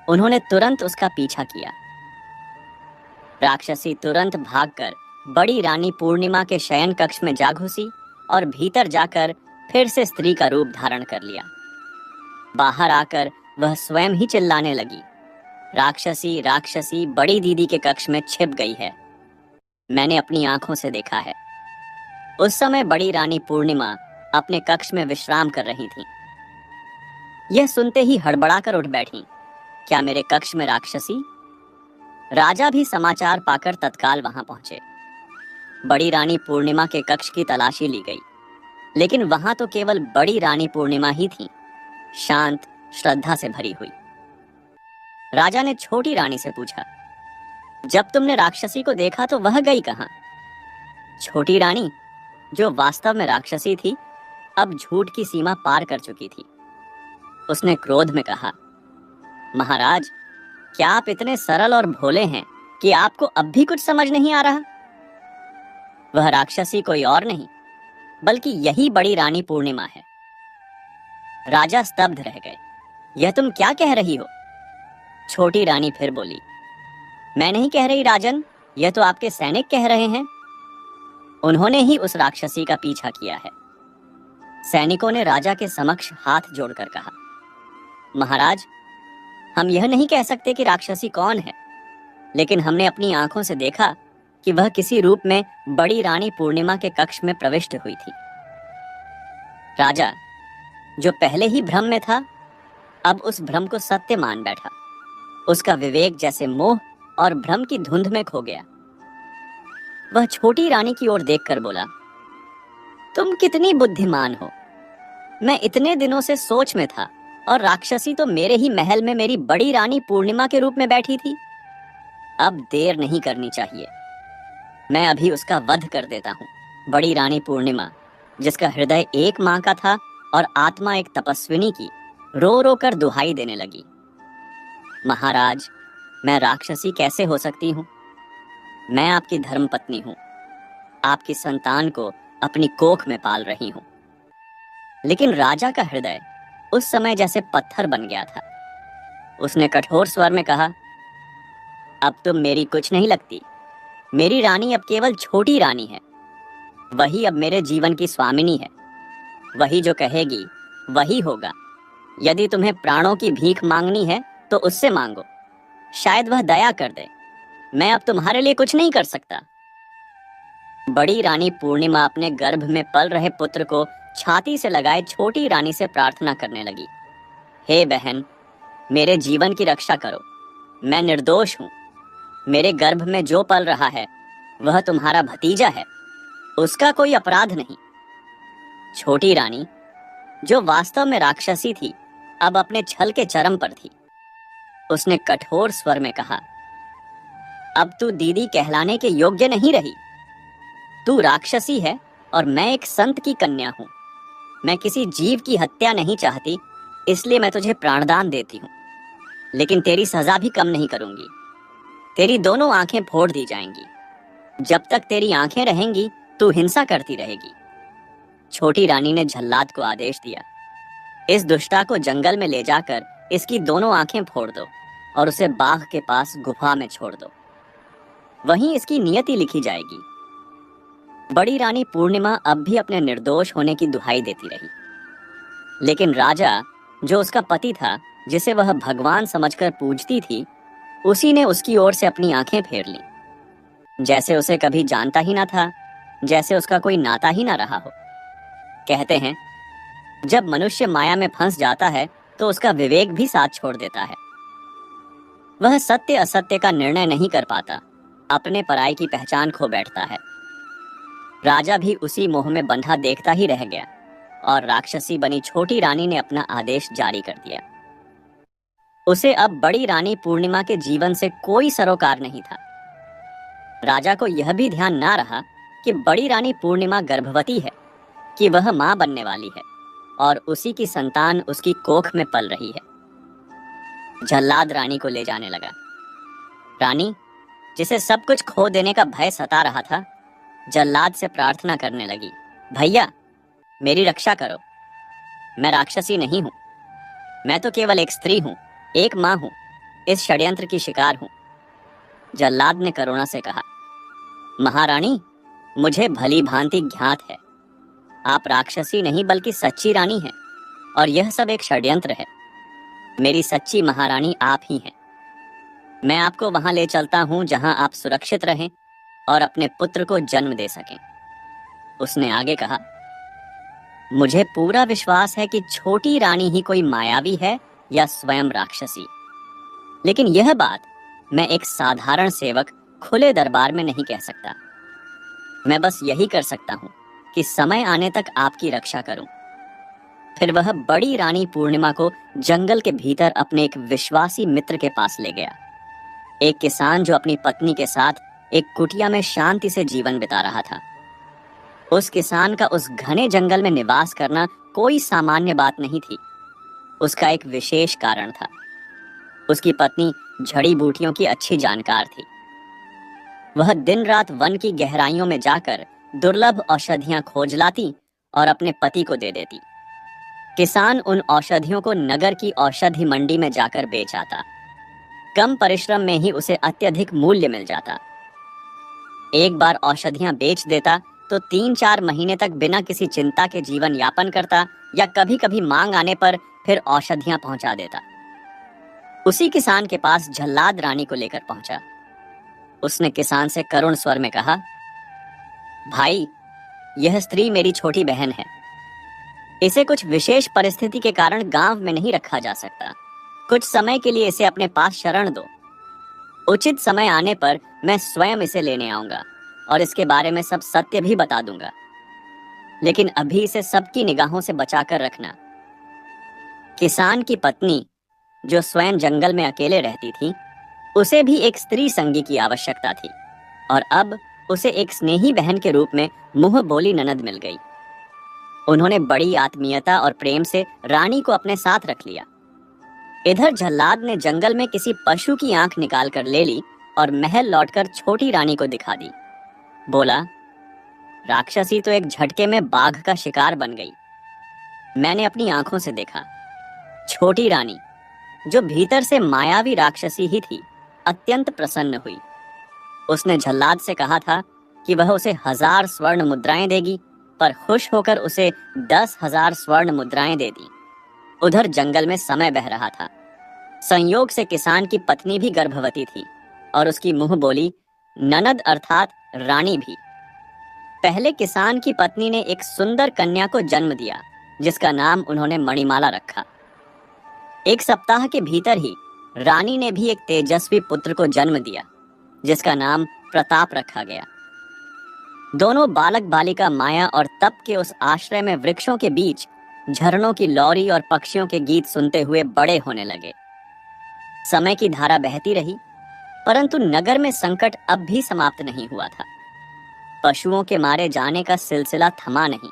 उन्होंने तुरंत उसका पीछा किया। राक्षसी तुरंत भागकर बड़ी रानी पूर्णिमा के शयन कक्ष में जा घुसी और भीतर जाकर फिर से स्त्री का रूप धारण कर लिया। बाहर आकर वह स्वयं ही चिल्लाने लगी, राक्षसी, राक्षसी बड़ी दीदी के कक्ष में छिप गई है। मैंने अपनी आंखों से देखा है। उस समय बड़ी रानी पूर्णिमा अपने कक्ष में विश्राम कर रही थी। यह सुनते ही हड़बड़ा कर उठ बैठी, क्या मेरे कक्ष में राक्षसी? राजा भी समाचार पाकर तत्काल वहां पहुंचे। बड़ी रानी पूर्णिमा के कक्ष की तलाशी ली गई, लेकिन वहां तो केवल बड़ी रानी पूर्णिमा ही थी, शांत, श्रद्धा से भरी हुई। राजा ने छोटी रानी से पूछा, जब तुमने राक्षसी को देखा तो वह गई कहां? छोटी रानी, जो वास्तव में राक्षसी थी, अब झूठ की सीमा पार कर चुकी थी। उसने क्रोध में कहा, महाराज, क्या आप इतने सरल और भोले हैं कि आपको अब भी कुछ समझ नहीं आ रहा? वह राक्षसी कोई और नहीं, बल्कि यही बड़ी रानी पूर्णिमा है। राजा स्तब्ध रह गए। यह तुम क्या कह रही हो? छोटी रानी फिर बोली, मैं नहीं कह रही राजन, यह तो आपके सैनिक कह रहे हैं। उन्होंने ही उस राक्षसी का पीछा किया है। सैनिकों ने राजा के समक्ष हाथ जोड़कर कहा, महाराज, हम यह नहीं कह सकते कि राक्षसी कौन है, लेकिन हमने अपनी आंखों से देखा कि वह किसी रूप में बड़ी रानी पूर्णिमा के कक्ष में प्रविष्ट हुई थी। राजा, जो पहले ही भ्रम में था, अब उस भ्रम को सत्य मान बैठा। उसका विवेक जैसे मोह और भ्रम की धुंध में खो गया। वह छोटी रानी की ओर देखकर बोला, तुम कितनी बुद्धिमान हो। मैं इतने दिनों से सोच में था और राक्षसी तो मेरे ही महल में मेरी बड़ी रानी पूर्णिमा के रूप में बैठी थी। अब देर नहीं करनी चाहिए, मैं अभी उसका वध कर देता हूँ। बड़ी रानी पूर्णिमा, जिसका हृदय एक मां का था और आत्मा एक तपस्विनी की, रो रो कर दुहाई देने लगी, महाराज, मैं राक्षसी कैसे हो सकती हूँ? मैं आपकी धर्मपत्नी हूँ, आपकी संतान को अपनी कोख में पाल रही हूँ। लेकिन राजा का हृदय उस समय जैसे पत्थर बन गया था। उसने कठोर स्वर में कहा, अब तुम मेरी कुछ नहीं लगती। मेरी रानी अब केवल छोटी रानी है। वही अब मेरे जीवन की स्वामिनी है। वही जो कहेगी वही होगा। यदि तुम्हें प्राणों की भीख मांगनी है तो उससे मांगो, शायद वह दया कर दे। मैं अब तुम्हारे लिए कुछ नहीं कर सकता। बड़ी रानी पूर्णिमा अपने गर्भ में पल रहे पुत्र को छाती से लगाए छोटी रानी से प्रार्थना करने लगी, हे बहन, मेरे जीवन की रक्षा करो। मैं निर्दोष हूँ। मेरे गर्भ में जो पल रहा है वह तुम्हारा भतीजा है, उसका कोई अपराध नहीं। छोटी रानी, जो वास्तव में राक्षसी थी, अब अपने छल के चरम पर थी। उसने कठोर स्वर में कहा, अब तू दीदी कहलाने के योग्य नहीं रही। तू राक्षसी है और मैं एक संत की कन्या हूं। मैं किसी जीव की हत्या नहीं चाहती, इसलिए मैं तुझे प्राणदान देती हूँ। लेकिन तेरी सजा भी कम नहीं करूंगी। तेरी दोनों आंखें फोड़ दी जाएंगी। जब तक तेरी आंखें रहेंगी तू हिंसा करती रहेगी। छोटी रानी ने झल्लाद को आदेश दिया, इस दुष्टा को जंगल में ले जाकर इसकी दोनों आंखें फोड़ दो और उसे बाघ के पास गुफा में छोड़ दो। वहीं इसकी नियति लिखी जाएगी। बड़ी रानी पूर्णिमा अब भी अपने निर्दोष होने की दुहाई देती रही, लेकिन राजा, जो उसका पति था, जिसे वह भगवान समझकर पूजती थी, उसी ने उसकी ओर से अपनी आंखें फेर ली, जैसे उसे कभी जानता ही ना था, जैसे उसका कोई नाता ही ना रहा हो। कहते हैं, जब मनुष्य माया में फंस जाता है तो उसका विवेक भी साथ छोड़ देता है। वह सत्य असत्य का निर्णय नहीं कर पाता, अपने पराई की पहचान खो बैठता है। राजा भी उसी मोह में बंधा देखता ही रह गया और राक्षसी बनी छोटी रानी ने अपना आदेश जारी कर दिया। उसे अब बड़ी रानी पूर्णिमा के जीवन से कोई सरोकार नहीं था। राजा को यह भी ध्यान ना रहा कि बड़ी रानी पूर्णिमा गर्भवती है, कि वह मां बनने वाली है और उसी की संतान उसकी कोख में पल रही है। जल्लाद रानी को ले जाने लगा। रानी, जिसे सब कुछ खो देने का भय सता रहा था, जल्लाद से प्रार्थना करने लगी, भैया मेरी रक्षा करो। मैं राक्षसी नहीं हूं, मैं तो केवल एक स्त्री हूं, एक मां हूं, इस षड्यंत्र की शिकार हूं। जल्लाद ने करुणा से कहा, महारानी, मुझे भली भांति ज्ञात है, आप राक्षसी नहीं बल्कि सच्ची रानी हैं और यह सब एक षड्यंत्र है। मेरी सच्ची महारानी आप ही हैं। मैं आपको वहां ले चलता हूं जहां आप सुरक्षित रहें और अपने पुत्र को जन्म दे सकें। उसने आगे कहा, मुझे पूरा विश्वास है कि छोटी रानी ही कोई मायावी है या स्वयं राक्षसी, लेकिन यह बात मैं एक साधारण सेवक खुले दरबार में नहीं कह सकता। मैं बस यही कर सकता हूं कि समय आने तक आपकी रक्षा करूं। फिर वह बड़ी रानी पूर्णिमा को जंगल के भीतर अपने एक विश्वासी मित्र के पास ले गया, एक किसान जो अपनी पत्नी के साथ एक कुटिया में शांति से जीवन बिता रहा था। उस किसान का उस घने जंगल में निवास करना कोई सामान्य बात नहीं थी। उसका एक विशेष कारण था। उसकी पत्नी जड़ी बूटियों की अच्छी जानकार थी। वह दिन रात वन की गहराइयों में जाकर दुर्लभ औषधियां खोज लाती और अपने पति को दे देती। किसान उन औषधियों को नगर की औषधि मंडी में जाकर बेच आता। कम परिश्रम में ही उसे अत्यधिक मूल्य मिल जाता। एक बार औषधियां बेच देता तो 3-4 महीने तक बिना किसी चिंता के जीवन यापन करता, या कभी कभी मांग आने पर फिर औषधियां पहुंचा देता। उसी किसान के पास जल्लाद रानी को लेकर पहुंचा। उसने किसान से करुण स्वर में कहा, भाई, यह स्त्री मेरी छोटी बहन है। इसे कुछ विशेष परिस्थिति के कारण गांव में नहीं रखा जा सकता। कुछ समय के लिए इसे अपने पास शरण दो। उचित समय आने पर मैं स्वयं इसे लेने आऊंगा और इसके बारे में सब सत्य भी बता दूंगा, लेकिन अभी इसे सबकी निगाहों से बचाकर रखना। किसान की पत्नी, जो स्वयं जंगल में अकेले रहती थी, उसे भी एक स्त्री संगी की आवश्यकता थी और अब उसे एक स्नेही बहन के रूप में मुंह बोली ननद मिल गई। उन्होंने बड़ी आत्मीयता और प्रेम से रानी को अपने साथ रख लिया। इधर जल्लाद ने जंगल में किसी पशु की आंख निकाल कर ले ली और महल लौटकर छोटी रानी को दिखा दी। बोला, राक्षसी तो एक झटके में बाघ का शिकार बन गई। मैंने अपनी आंखों से देखा। छोटी रानी, जो भीतर से मायावी राक्षसी ही थी, अत्यंत प्रसन्न हुई। उसने जल्लाद से कहा था कि वह उसे 1000 स्वर्ण मुद्राएं देगी, पर खुश होकर उसे 10,000 स्वर्ण मुद्राएं दे दी। उधर जंगल में समय बह रहा था। संयोग से किसान की पत्नी भी गर्भवती थी और उसकी मुंह बोली ननद अर्थात रानी भी। पहले किसान की पत्नी ने एक सुंदर कन्या को जन्म दिया, जिसका नाम उन्होंने मणिमाला रखा। 1 सप्ताह के भीतर ही रानी ने भी एक तेजस्वी पुत्र को जन्म दिया, जिसका नाम प्रताप रखा गया। दोनों बालक बालिका माया और तप के उस आश्रय में वृक्षों के बीच झरनों की लौरी और पक्षियों के गीत सुनते हुए बड़े होने लगे। समय की धारा बहती रही, परंतु नगर में संकट अब भी समाप्त नहीं हुआ था। पशुओं के मारे जाने का सिलसिला थमा नहीं।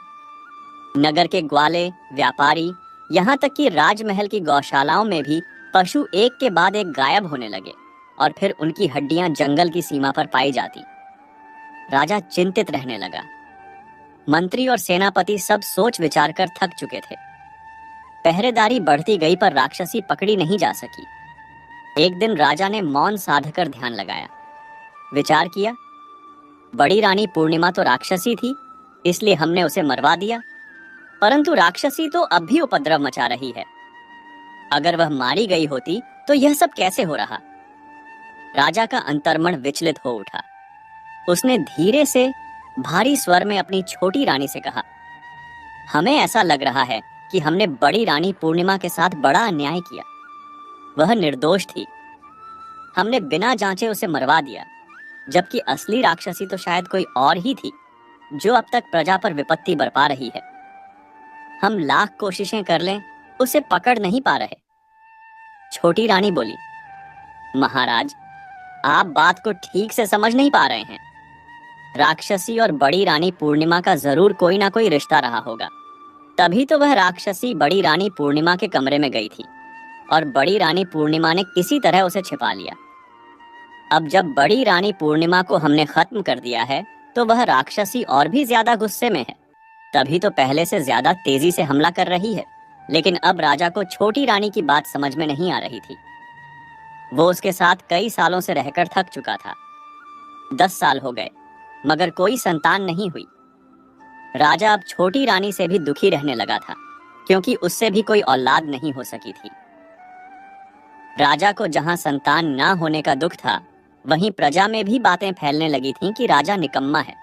नगर के ग्वाले, व्यापारी, यहाँ तक कि राजमहल की गौशालाओं में भी पशु एक के बाद एक गायब होने लगे और फिर उनकी हड्डियां जंगल की सीमा पर पाई जाती। राजा चिंतित रहने लगा। मंत्री और सेनापति सब सोच विचार कर थक चुके थे। पहरेदारी बढ़ती गई पर राक्षसी पकड़ी नहीं जा सकी। एक दिन राजा ने मौन साधकर ध्यान लगाया। विचार किया, बड़ी रानी पूर्णिमा तो राक्षसी थी, इसलिए हमने उसे मरवा दिया, परंतु राक्षसी तो अब भी उपद्रव मचा रही है। अगर वह मारी गई होती तो यह सब कैसे हो रहा? राजा का अंतर्मन विचलित हो उठा। उसने धीरे से भारी स्वर में अपनी छोटी रानी से कहा, हमें ऐसा लग रहा है कि हमने बड़ी रानी पूर्णिमा के साथ बड़ा अन्याय किया। वह निर्दोष थी, हमने बिना जांचे उसे मरवा दिया, जबकि असली राक्षसी तो शायद कोई और ही थी जो अब तक प्रजा पर विपत्ति बरपा रही है। हम लाख कोशिशें कर लें, उसे पकड़ नहीं पा रहे। छोटी रानी बोली, महाराज, आप बात को ठीक से समझ नहीं पा रहे हैं। राक्षसी और बड़ी रानी पूर्णिमा का जरूर कोई ना कोई रिश्ता रहा होगा, तभी तो वह राक्षसी बड़ी रानी पूर्णिमा के कमरे में गई थी और बड़ी रानी पूर्णिमा ने किसी तरह उसे छिपा लिया। अब जब बड़ी रानी पूर्णिमा को हमने खत्म कर दिया है तो वह राक्षसी और भी ज्यादा गुस्से में है, तभी तो पहले से ज्यादा तेजी से हमला कर रही है। लेकिन अब राजा को छोटी रानी की बात समझ में नहीं आ रही थी। वो उसके साथ कई सालों से रहकर थक चुका था। 10 साल हो गए मगर कोई संतान नहीं हुई। राजा अब छोटी रानी से भी दुखी रहने लगा था, क्योंकि उससे भी कोई औलाद नहीं हो सकी थी। राजा को जहां संतान ना होने का दुख था, वहीं प्रजा में भी बातें फैलने लगी थीं कि राजा निकम्मा है।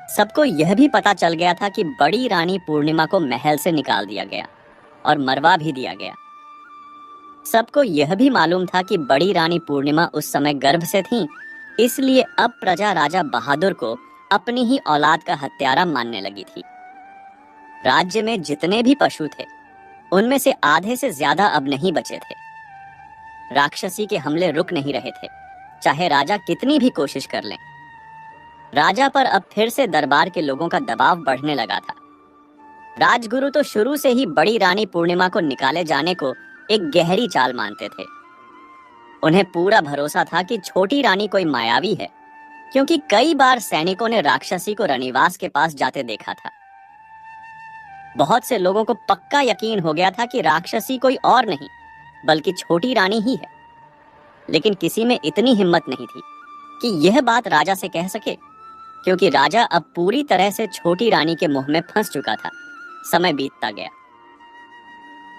सबको यह भी पता चल गया था कि बड़ी रानी पूर्णिमा को महल से निकाल दिया गया और मरवा भी दिया गया। सबको यह भी मालूम था कि बड़ी रानी पूर्णिमा उस समय गर्भ से थीं, इसलिए अब प्रजा राजा बहादुर को अपनी ही औलाद का हत्यारा मानने लगी थी। राज्य में जितने भी पशु थे, उनमें से आधे से ज्यादा अब नहीं बचे थे। राक्षसी के हमले रुक नहीं रहे थे, चाहे राजा कितनी भी कोशिश कर लें। राजा पर अब फिर से दरबार के लोगों का दबाव बढ़ने लगा था। राजगुरु तो शुरू से ही बड़ी रानी पूर्णिमा को निकाले जाने को एक गहरी चाल मानते थे। उन्हें पूरा भरोसा था कि छोटी रानी कोई मायावी है, क्योंकि कई बार सैनिकों ने राक्षसी को रनिवास के पास जाते देखा था। बहुत से लोगों को पक्का यकीन हो गया था कि राक्षसी कोई और नहीं बल्कि छोटी रानी ही है, लेकिन किसी में इतनी हिम्मत नहीं थी कि यह बात राजा से कह सके, क्योंकि राजा अब पूरी तरह से छोटी रानी के मुंह में फंस चुका था। समय बीतता गया।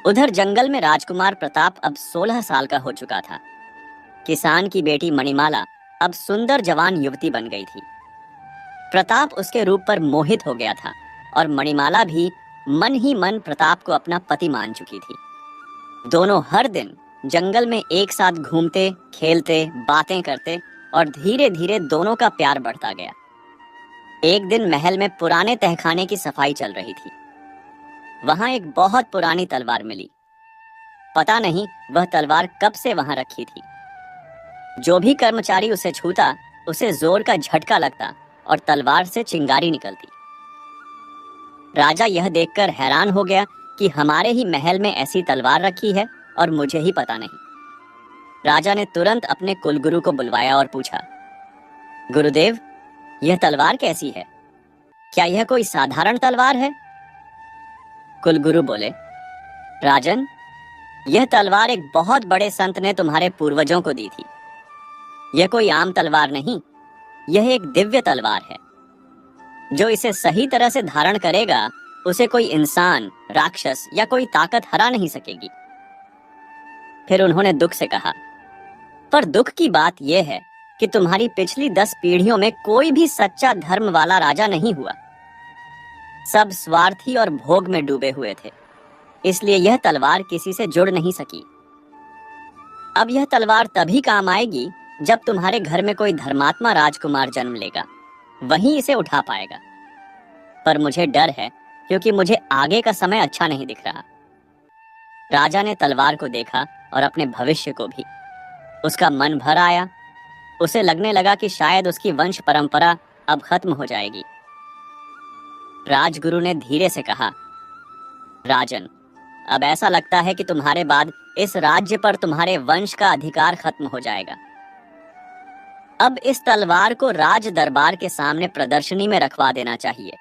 उधर जंगल में राजकुमार प्रताप अब 16 साल का हो चुका था। किसान की बेटी मणिमाला अब सुंदर जवान युवती बन गई थी। प्रताप उसके रूप पर मोहित हो गया था और मणिमाला भी मन ही मन प्रताप को अपना पति मान चुकी थी। दोनों हर दिन जंगल में एक साथ घूमते, खेलते, बातें करते और धीरे धीरे दोनों का प्यार बढ़ता गया। एक दिन महल में पुराने तहखाने की सफाई चल रही थी। वहां एक बहुत पुरानी तलवार मिली। पता नहीं वह तलवार कब से वहां रखी थी। जो भी कर्मचारी उसे छूता, उसे जोर का झटका लगता और तलवार से चिंगारी निकलती। राजा यह देखकर हैरान हो गया कि हमारे ही महल में ऐसी तलवार रखी है और मुझे ही पता नहीं। राजा ने तुरंत अपने कुलगुरु को बुलवाया और पूछा, गुरुदेव, यह तलवार कैसी है? क्या यह कोई साधारण तलवार है? कुलगुरु बोले, राजन, यह तलवार एक बहुत बड़े संत ने तुम्हारे पूर्वजों को दी थी। यह कोई आम तलवार नहीं, यह एक दिव्य तलवार है। जो इसे सही तरह से धारण करेगा, उसे कोई इंसान, राक्षस या कोई ताकत हरा नहीं सकेगी। फिर उन्होंने दुख से कहा, पर दुख की बात यह है कि तुम्हारी पिछली 10 पीढ़ियों में कोई भी सच्चा धर्म वाला राजा नहीं हुआ। सब स्वार्थी और भोग में डूबे हुए थे, इसलिए यह तलवार किसी से जुड़ नहीं सकी। अब यह तलवार तभी काम आएगी जब तुम्हारे घर में कोई धर्मात्मा राजकुमार जन्म लेगा, वहीं इसे उठा पाएगा। पर मुझे डर है, क्योंकि मुझे आगे का समय अच्छा नहीं दिख रहा। राजा ने तलवार को देखा और अपने भविष्य को भी। उसका मन भर आया। उसे लगने लगा कि शायद उसकी वंश परंपरा अब खत्म हो जाएगी। राजगुरु ने धीरे से कहा, राजन, अब ऐसा लगता है कि तुम्हारे बाद इस राज्य पर तुम्हारे वंश का अधिकार खत्म हो जाएगा। अब इस तलवार को राज दरबार के सामने प्रदर्शनी में रखवा देना चाहिए,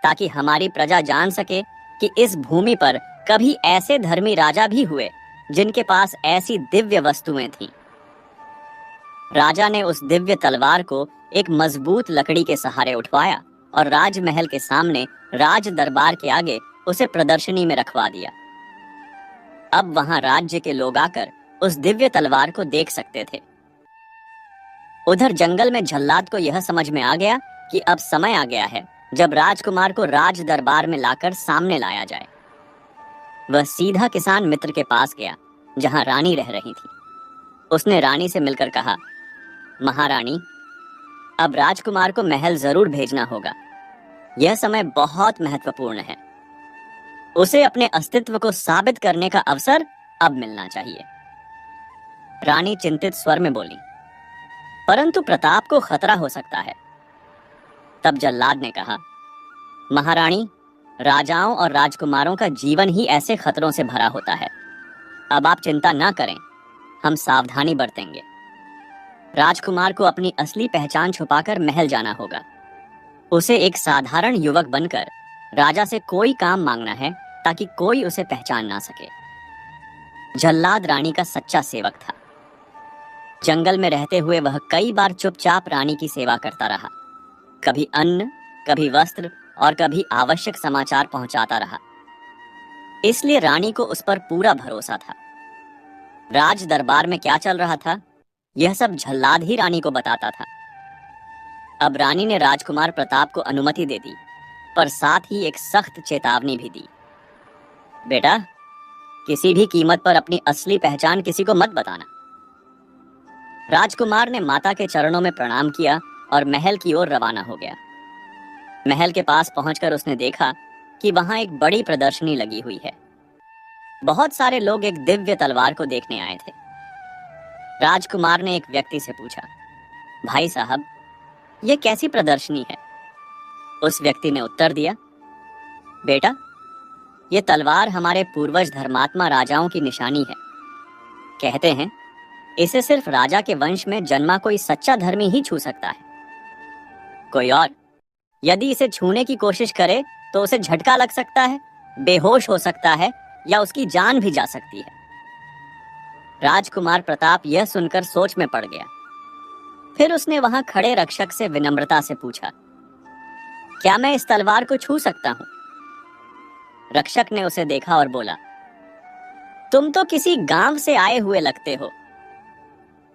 ताकि हमारी प्रजा जान सके कि इस भूमि पर कभी ऐसे धर्मी राजा भी हुए जिनके पास ऐसी दिव्य वस्तुएं थीं। राजा ने उस दिव्य तलवार को एक मजबूत लकड़ी के सहारे उठवाया और राजमहल के सामने राज दरबार के आगे उसे प्रदर्शनी में रखवा दिया। अब वहां राज्य के लोग आकर उस दिव्य तलवार को देख सकते थे। उधर जंगल में जल्लाद को यह समझ में आ गया कि अब समय आ गया है जब राजकुमार को राज दरबार में लाकर सामने लाया जाए। वह सीधा किसान मित्र के पास गया जहां रानी रह रही थी। उसने रानी से मिलकर कहा, महारानी, अब राजकुमार को महल जरूर भेजना होगा। यह समय बहुत महत्वपूर्ण है। उसे अपने अस्तित्व को साबित करने का अवसर अब मिलना चाहिए। रानी चिंतित स्वर में बोली, परंतु प्रताप को खतरा हो सकता है। तब जल्लाद ने कहा, महारानी, राजाओं और राजकुमारों का जीवन ही ऐसे खतरों से भरा होता है। अब आप चिंता ना करें, हम सावधानी बरतेंगे। राजकुमार को अपनी असली पहचान छुपाकर महल जाना होगा। उसे एक साधारण युवक बनकर राजा से कोई काम मांगना है ताकि कोई उसे पहचान ना सके। जल्लाद रानी का सच्चा सेवक था। जंगल में रहते हुए वह कई बार चुपचाप रानी की सेवा करता रहा। कभी अन्न, कभी वस्त्र और कभी आवश्यक समाचार पहुंचाता रहा। इसलिए रानी को उस पर पूरा भरोसा था। राज दरबार में क्या चल रहा था, यह सब जल्लाद ही रानी को बताता था। अब रानी ने राजकुमार प्रताप को अनुमति दे दी, पर साथ ही एक सख्त चेतावनी भी दी। बेटा, किसी भी कीमत पर अपनी असली पहचान किसी को मत बताना। राजकुमार ने माता के चरणों में प्रणाम किया और महल की ओर रवाना हो गया। महल के पास पहुंचकर उसने देखा कि वहां एक बड़ी प्रदर्शनी लगी हुई है। बहुत सारे लोग एक दिव्य तलवार को देखने आए थे। राजकुमार ने एक व्यक्ति से पूछा, भाई साहब, यह कैसी प्रदर्शनी है? उस व्यक्ति ने उत्तर दिया, बेटा, यह तलवार हमारे पूर्वज धर्मात्मा राजाओं की निशानी है। कहते हैं इसे सिर्फ राजा के वंश में जन्मा कोई सच्चा धर्मी ही छू सकता है। कोई और यदि इसे छूने की कोशिश करे तो उसे झटका लग सकता है, बेहोश हो सकता है या उसकी जान भी जा सकती है। राजकुमार प्रताप यह सुनकर सोच में पड़ गया। फिर उसने वहां खड़े रक्षक से विनम्रता से पूछा, क्या मैं इस तलवार को छू सकता हूं? रक्षक ने उसे देखा और बोला, तुम तो किसी गांव से आए हुए लगते हो।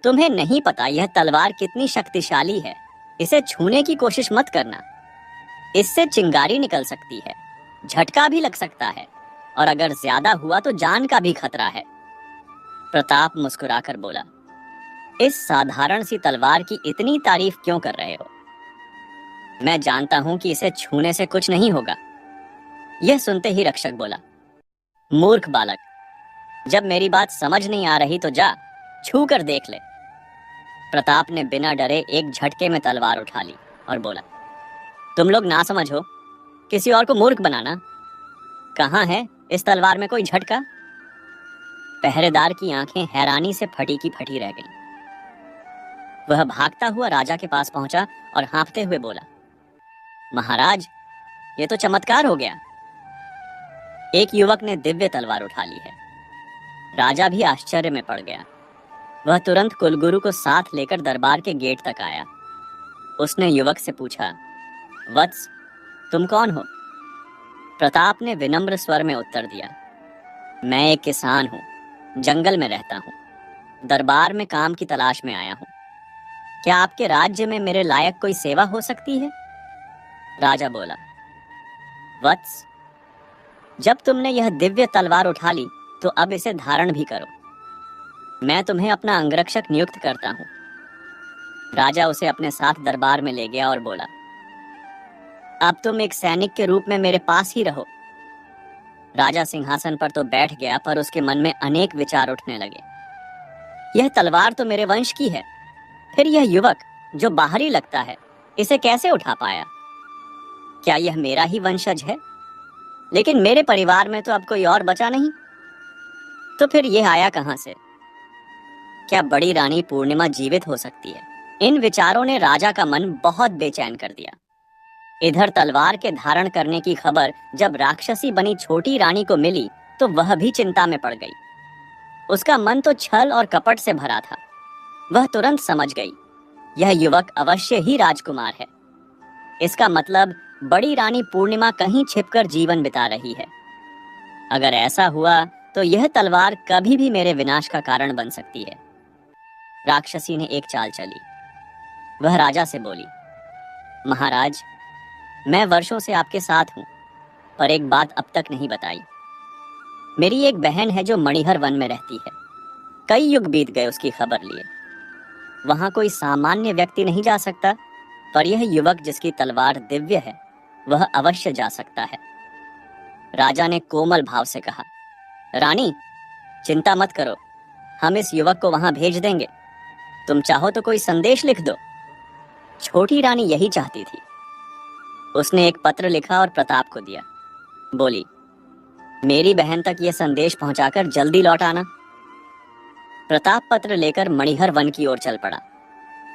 तुम्हें नहीं पता यह तलवार कितनी शक्तिशाली है। इसे छूने की कोशिश मत करना। इससे चिंगारी निकल सकती है, झटका भी लग सकता है और अगर ज्यादा हुआ तो जान का भी खतरा है। प्रताप मुस्कुराकर बोला, इस साधारण सी तलवार की इतनी तारीफ क्यों कर रहे हो? मैं जानता हूं कि इसे छूने से कुछ नहीं होगा। यह सुनते ही रक्षक बोला, मूर्ख बालक, जब मेरी बात समझ नहीं आ रही तो जा छू कर देख ले। प्रताप ने बिना डरे एक झटके में तलवार उठा ली और बोला, तुम लोग ना समझ हो, किसी और को मूर्ख बनाना। कहाँ है इस तलवार में कोई झटका? पहरेदार की आंखें हैरानी से फटी की फटी रह गईं। वह भागता हुआ राजा के पास पहुंचा और हाँफते हुए बोला, महाराज, ये तो चमत्कार हो गया। एक युवक ने दिव्य तलवार उठा ली है। राजा भी आश्चर्य में पड़ गया। वह तुरंत कुलगुरु को साथ लेकर दरबार के गेट तक आया। उसने युवक से पूछा, वत्स, तुम कौन हो? प्रताप ने विनम्र स्वर में उत्तर दिया, मैं एक किसान हूँ, जंगल में रहता हूँ, दरबार में काम की तलाश में आया हूँ। क्या आपके राज्य में मेरे लायक कोई सेवा हो सकती है? राजा बोला, वत्स, जब तुमने यह दिव्य तलवार उठा ली तो अब इसे धारण भी करो। मैं तुम्हें अपना अंगरक्षक नियुक्त करता हूँ। राजा उसे अपने साथ दरबार में ले गया और बोला, अब तुम एक सैनिक के रूप में मेरे पास ही रहो। राजा सिंहासन पर तो बैठ गया, पर उसके मन में अनेक विचार उठने लगे। यह तलवार तो मेरे वंश की है, फिर यह युवक जो बाहरी लगता है, इसे कैसे उठा पाया? क्या यह मेरा ही वंशज है? लेकिन मेरे परिवार में तो अब कोई और बचा नहीं, तो फिर यह आया कहां से? क्या बड़ी रानी पूर्णिमा जीवित हो सकती है? इन विचारों ने राजा का मन बहुत बेचैन कर दिया। इधर तलवार के धारण करने की खबर जब राक्षसी बनी छोटी रानी को मिली तो वह भी चिंता में पड़ गई। उसका मन तो छल और कपट से भरा था। वह तुरंत समझ गई, यह युवक अवश्य ही राजकुमार है। इसका मतलब बड़ी रानी पूर्णिमा कहीं छिपकर जीवन बिता रही है। अगर ऐसा हुआ तो यह तलवार कभी भी मेरे विनाश का कारण बन सकती है। राक्षसी ने एक चाल चली। वह राजा से बोली, महाराज, मैं वर्षों से आपके साथ हूं, पर एक बात अब तक नहीं बताई। मेरी एक बहन है जो मणिहर वन में रहती है। कई युग बीत गए उसकी खबर लिए। वहां कोई सामान्य व्यक्ति नहीं जा सकता, पर यह युवक जिसकी तलवार दिव्य है, वह अवश्य जा सकता है। राजा ने कोमल भाव से कहा, रानी, चिंता मत करो, हम इस युवक को वहां भेज देंगे। तुम चाहो तो कोई संदेश लिख दो। छोटी रानी यही चाहती थी। उसने एक पत्र लिखा और प्रताप को दिया। बोली, मेरी बहन तक यह संदेश पहुंचाकर जल्दी लौट आना। प्रताप पत्र लेकर मणिहर वन की ओर चल पड़ा,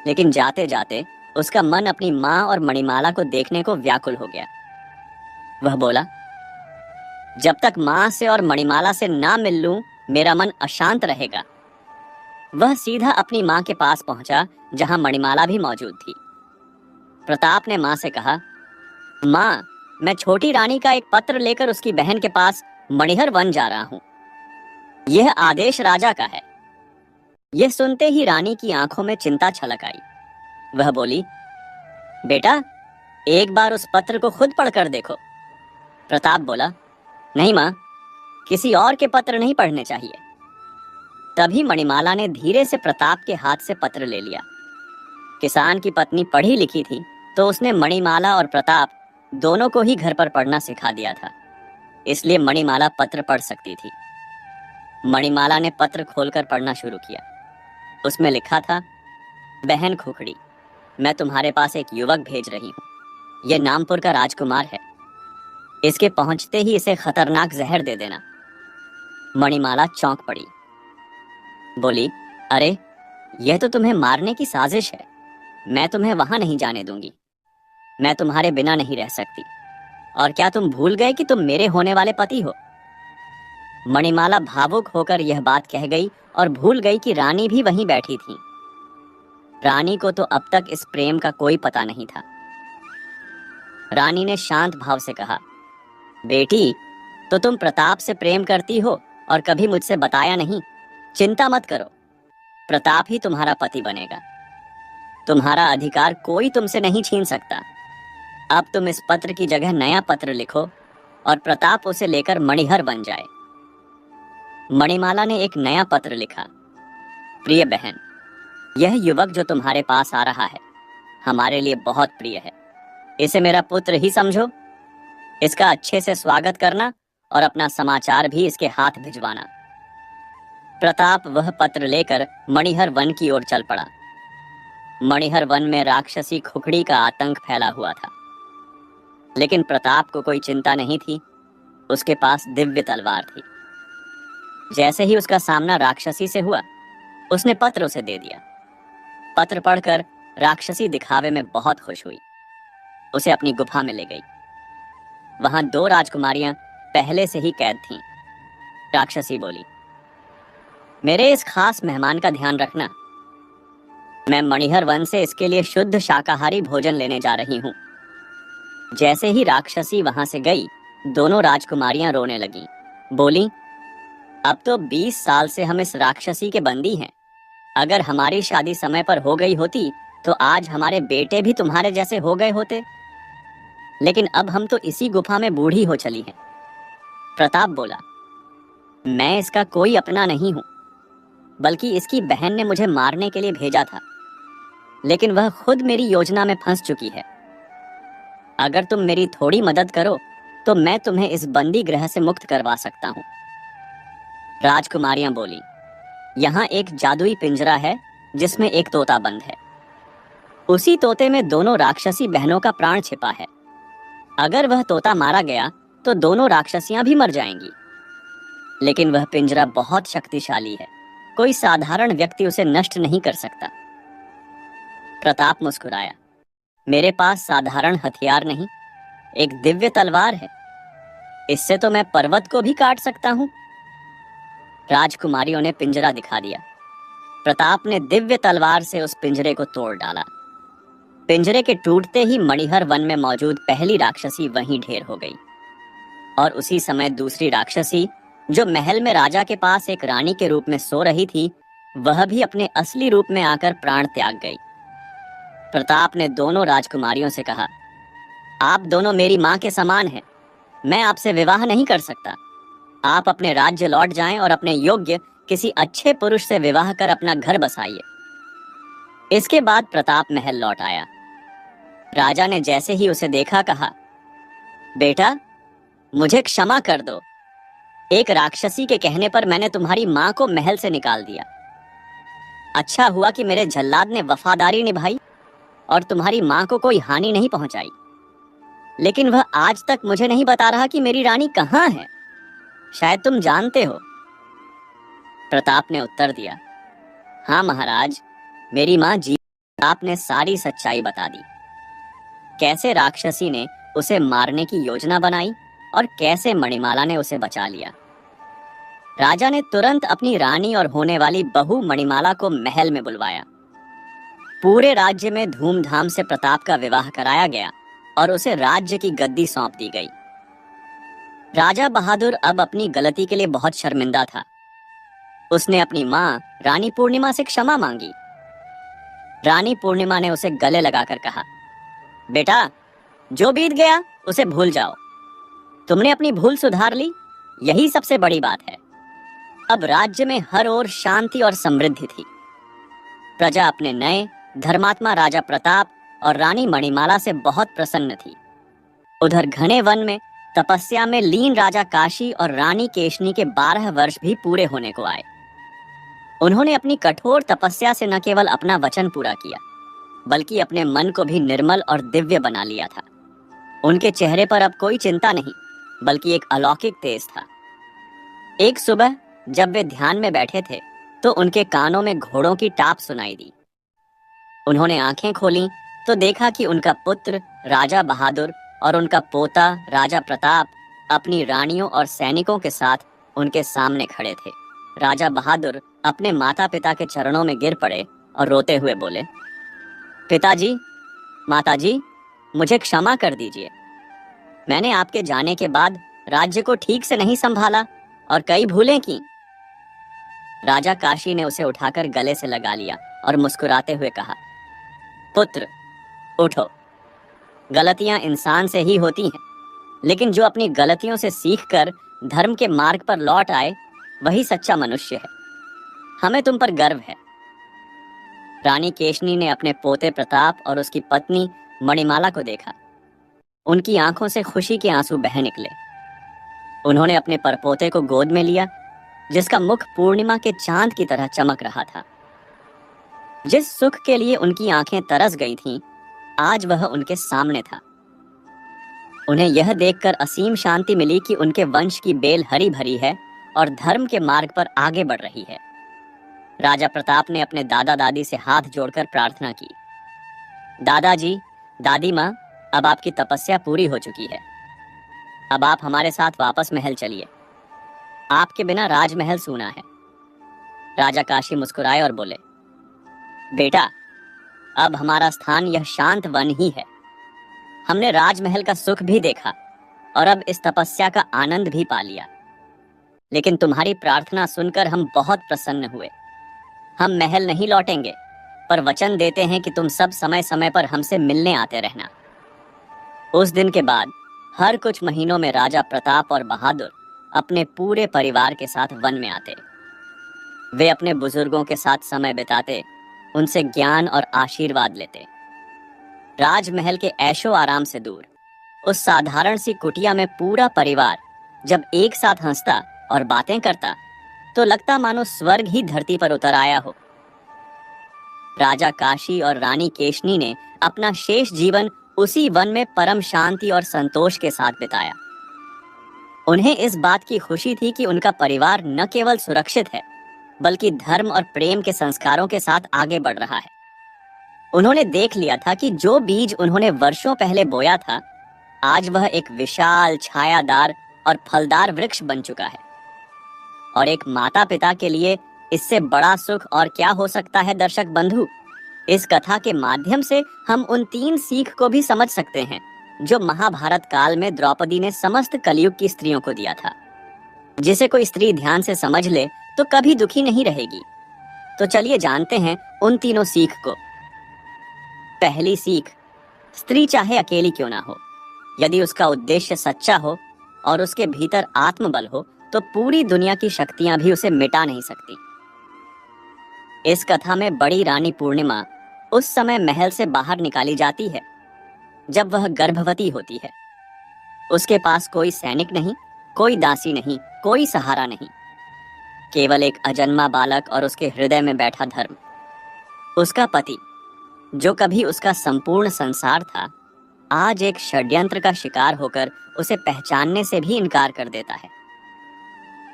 लेकिन जाते जाते उसका मन अपनी माँ और मणिमाला को देखने को व्याकुल हो गया। वह बोला, जब तक माँ से और मणिमाला से ना मिल लूं, मेरा मन अशांत रहेगा। वह सीधा अपनी माँ के पास पहुंचा, जहां मणिमाला भी मौजूद थी। प्रताप ने माँ से कहा, माँ, मैं छोटी रानी का एक पत्र लेकर उसकी बहन के पास मणिहर वन जा रहा हूं। यह आदेश राजा का है। यह सुनते ही रानी की आंखों में चिंता छलक आई। वह बोली, बेटा, एक बार उस पत्र को खुद पढ़कर देखो। प्रताप बोला, नहीं माँ, किसी और के पत्र नहीं पढ़ने चाहिए। तभी मणिमाला ने धीरे से प्रताप के हाथ से पत्र ले लिया। किसान की पत्नी पढ़ी लिखी थी, तो उसने मणिमाला और प्रताप दोनों को ही घर पर पढ़ना सिखा दिया था, इसलिए मणिमाला पत्र पढ़ सकती थी। मणिमाला ने पत्र खोलकर पढ़ना शुरू किया। उसमें लिखा था, बहन खुखड़ी, मैं तुम्हारे पास एक युवक भेज रही हूँ। यह नामपुर का राजकुमार है। इसके पहुंचते ही इसे खतरनाक जहर दे देना। मणिमाला चौंक पड़ी। बोली, अरे, यह तो तुम्हें मारने की साजिश है। मैं तुम्हें वहां नहीं जाने दूंगी। मैं तुम्हारे बिना नहीं रह सकती। और क्या तुम भूल गए कि तुम मेरे होने वाले पति हो? मणिमाला भावुक होकर यह बात कह गई और भूल गई कि रानी भी वहीं बैठी थी। रानी को तो अब तक इस प्रेम का कोई पता नहीं था। रानी ने शांत भाव से कहा, बेटी, तो तुम प्रताप से प्रेम करती हो और कभी मुझसे बताया नहीं। चिंता मत करो, प्रताप ही तुम्हारा पति बनेगा। तुम्हारा अधिकार कोई तुमसे नहीं छीन सकता। अब तुम इस पत्र की जगह नया पत्र लिखो और प्रताप उसे लेकर मणिहर बन जाए। मणिमाला ने एक नया पत्र लिखा। प्रिय बहन, यह युवक जो तुम्हारे पास आ रहा है, हमारे लिए बहुत प्रिय है। इसे मेरा पुत्र ही समझो। इसका अच्छे से स्वागत करना और अपना समाचार भी इसके हाथ भिजवाना। प्रताप वह पत्र लेकर मणिहर वन की ओर चल पड़ा। मणिहर वन में राक्षसी खुखड़ी का आतंक फैला हुआ था, लेकिन प्रताप को कोई चिंता नहीं थी। उसके पास दिव्य तलवार थी। जैसे ही उसका सामना राक्षसी से हुआ, उसने पत्र उसे दे दिया। पत्र पढ़कर राक्षसी दिखावे में बहुत खुश हुई। उसे अपनी गुफा में ले गई। वहां 2 राजकुमारियां पहले से ही कैद थीं। राक्षसी बोली, मेरे इस खास मेहमान का ध्यान रखना। मैं मणिहर वन से इसके लिए शुद्ध शाकाहारी भोजन लेने जा रही हूँ। जैसे ही राक्षसी वहां से गई, दोनों राजकुमारियां रोने लगीं। बोली, अब तो 20 साल से हम इस राक्षसी के बंदी हैं। अगर हमारी शादी समय पर हो गई होती तो आज हमारे बेटे भी तुम्हारे जैसे हो गए होते, लेकिन अब हम तो इसी गुफा में बूढ़ी हो चली हैं। प्रताप बोला, मैं इसका कोई अपना नहीं हूं, बल्कि इसकी बहन ने मुझे मारने के लिए भेजा था, लेकिन वह खुद मेरी योजना में फंस चुकी है। अगर तुम मेरी थोड़ी मदद करो तो मैं तुम्हें इस बंदी गृह से मुक्त करवा सकता हूं। राजकुमारियां बोली, यहाँ एक जादुई पिंजरा है जिसमें एक तोता बंद है। उसी तोते में दोनों राक्षसी बहनों का प्राण छिपा है। अगर वह तोता मारा गया तो दोनों राक्षसियां भी मर जाएंगी। लेकिन वह पिंजरा बहुत शक्तिशाली है, कोई साधारण व्यक्ति उसे नष्ट नहीं कर सकता। प्रताप मुस्कुराया, मेरे पास साधारण हथियार नहीं, एक दिव्य तलवार है। इससे तो मैं पर्वत को भी काट सकता हूँ। राजकुमारियों ने पिंजरा दिखा दिया। प्रताप ने दिव्य तलवार से उस पिंजरे को तोड़ डाला। पिंजरे के टूटते ही मणिहर वन में मौजूद पहली राक्षसी वहीं ढेर हो गई, और उसी समय दूसरी राक्षसी, जो महल में राजा के पास एक रानी के रूप में सो रही थी, वह भी अपने असली रूप में आकर प्राण त्याग गई। प्रताप ने दोनों राजकुमारियों से कहा, आप दोनों मेरी माँ के समान हैं। मैं आपसे विवाह नहीं कर सकता। आप अपने राज्य लौट जाएं और अपने योग्य किसी अच्छे पुरुष से विवाह कर अपना घर बसाइए। इसके बाद प्रताप महल लौट आया। राजा ने जैसे ही उसे देखा कहा, बेटा, मुझे क्षमा कर दो। एक राक्षसी के कहने पर मैंने तुम्हारी माँ को महल से निकाल दिया। अच्छा हुआ कि मेरे जल्लाद ने वफादारी निभाई और तुम्हारी माँ को कोई हानि नहीं पहुंचाई। लेकिन वह आज तक मुझे नहीं बता रहा कि मेरी रानी कहाँ है। शायद तुम जानते हो। प्रताप ने उत्तर दिया, हाँ महाराज, मेरी माँ जी। प्रताप ने सारी सच्चाई बता दी। कैसे राक्षसी ने उसे मारने की योजना बनाई और कैसे मणिमाला ने उसे बचा लिया। राजा ने तुरंत अपनी रानी और होने वाली बहू मणिमाला को महल में बुलवाया। पूरे राज्य में धूमधाम से प्रताप का विवाह कराया गया और उसे राज्य की गद्दी सौंप दी गई। राजा बहादुर अब अपनी गलती के लिए बहुत शर्मिंदा था। उसने अपनी माँ रानी पूर्णिमा से क्षमा मांगी। रानी पूर्णिमा ने उसे गले लगाकर कहा, बेटा, जो बीत गया उसे भूल जाओ। तुमने अपनी भूल सुधार ली, यही सबसे बड़ी बात है। अब राज्य में हर ओर शांति और समृद्धि थी। प्रजा अपने नए धर्मात्मा राजा प्रताप और रानी मणिमाला से बहुत प्रसन्न थी। उधर घने वन में तपस्या में लीन राजा काशी और रानी केशनी के 12 वर्ष भी पूरे होने को आए। उन्होंने अपनी कठोर तपस्या से न केवल अपना वचन पूरा किया, बल्कि अपने मन को भी निर्मल और दिव्य बना लिया था। उनके चेहरे पर अब कोई चिंता नहीं, बल्कि एक अलौकिक तेज था। एक सुबह जब वे ध्यान में बैठे थे, तो उनके कानों में घोड़ों की टाप सुनाई दी। उन्होंने आंखें खोलीं तो देखा कि उनका पुत्र राजा बहादुर और उनका पोता राजा प्रताप अपनी रानियों और सैनिकों के साथ उनके सामने खड़े थे। राजा बहादुर अपने माता पिता के चरणों में गिर पड़े और रोते हुए बोले, पिताजी, माताजी, मुझे क्षमा कर दीजिए। मैंने आपके जाने के बाद राज्य को ठीक से नहीं संभाला और कई भूलें की। राजा काशी ने उसे उठाकर गले से लगा लिया और मुस्कुराते हुए कहा, पुत्र, उठो। गलतियां इंसान से ही होती हैं, लेकिन जो अपनी गलतियों से सीखकर धर्म के मार्ग पर लौट आए, वही सच्चा मनुष्य है। हमें तुम पर गर्व है। रानी केशनी ने अपने पोते प्रताप और उसकी पत्नी मणिमाला को देखा। उनकी आंखों से खुशी के आंसू बह निकले। उन्होंने अपने परपोते को गोद में लिया, जिसका मुख पूर्णिमा के चांद की तरह चमक रहा था। जिस सुख के लिए उनकी आंखें तरस गई थीं, आज वह उनके सामने था। उन्हें यह देखकर असीम शांति मिली कि उनके वंश की बेल हरी भरी है और धर्म के मार्ग पर आगे बढ़ रही है। राजा प्रताप ने अपने दादा दादी से हाथ जोड़कर प्रार्थना की, दादाजी, दादी माँ, अब आपकी तपस्या पूरी हो चुकी है। अब आप हमारे साथ वापस महल चलिए। आपके बिना राजमहल सूना है। राजा काशी मुस्कुराए और बोले, बेटा, अब हमारा स्थान यह शांत वन ही है। हमने राजमहल का सुख भी देखा और अब इस तपस्या का आनंद भी पा लिया। लेकिन तुम्हारी प्रार्थना सुनकर हम बहुत प्रसन्न हुए। हम महल नहीं लौटेंगे, पर वचन देते हैं कि तुम सब समय समय पर हमसे मिलने आते रहना। उस दिन के बाद हर कुछ महीनों में राजा प्रताप और बहादुर अपने पूरे परिवार के साथ वन में आते। वे अपने बुजुर्गों के साथ समय बिताते, उनसे ज्ञान और आशीर्वाद लेते। राजमहल के ऐशो आराम से दूर उस साधारण सी कुटिया में पूरा परिवार जब एक साथ हंसता और बातें करता, तो लगता मानो स्वर्ग ही धरती पर उतर आया हो। राजा काशी और रानी केशनी ने अपना शेष जीवन उसी वन में परम शांति और संतोष के साथ बिताया। उन्हें इस बात की खुशी थी कि उनका परिवार न केवल सुरक्षित है, बल्कि धर्म और प्रेम के संस्कारों के साथ आगे बढ़ रहा है। उन्होंने देख लिया था कि जो बीज उन्होंने वर्षों पहले बोया था, आज वह एक विशाल, छायादार और फलदार वृक्ष बन चुका है। और एक माता पिता के लिए इससे बड़ा सुख और क्या हो सकता है दर्शक बंधु। इस कथा के माध्यम से हम उन 3 सीख को भी समझ सकते हैं जो महाभारत काल में द्रौपदी ने समस्त कलयुग की स्त्रियों को दिया था। जिसे कोई स्त्री ध्यान से समझ ले तो कभी दुखी नहीं रहेगी। तो चलिए जानते हैं उन तीनों सीख को। पहली सीख, स्त्री चाहे अकेली क्यों ना हो, यदि उसका उद्देश्य सच्चा हो और उसके भीतर आत्मबल हो तो पूरी दुनिया की शक्तियां भी उसे मिटा नहीं सकती। इस कथा में बड़ी रानी पूर्णिमा उस समय महल से बाहर निकाली जाती है जब वह गर्भवती होती है। उसके पास कोई सैनिक नहीं, कोई दासी नहीं, कोई सहारा नहीं, केवल एक अजन्मा बालक और उसके हृदय में बैठा धर्म। उसका पति, जो कभी उसका संपूर्ण संसार था, आज एक षड्यंत्र का शिकार होकर उसे पहचानने से भी इनकार कर देता है।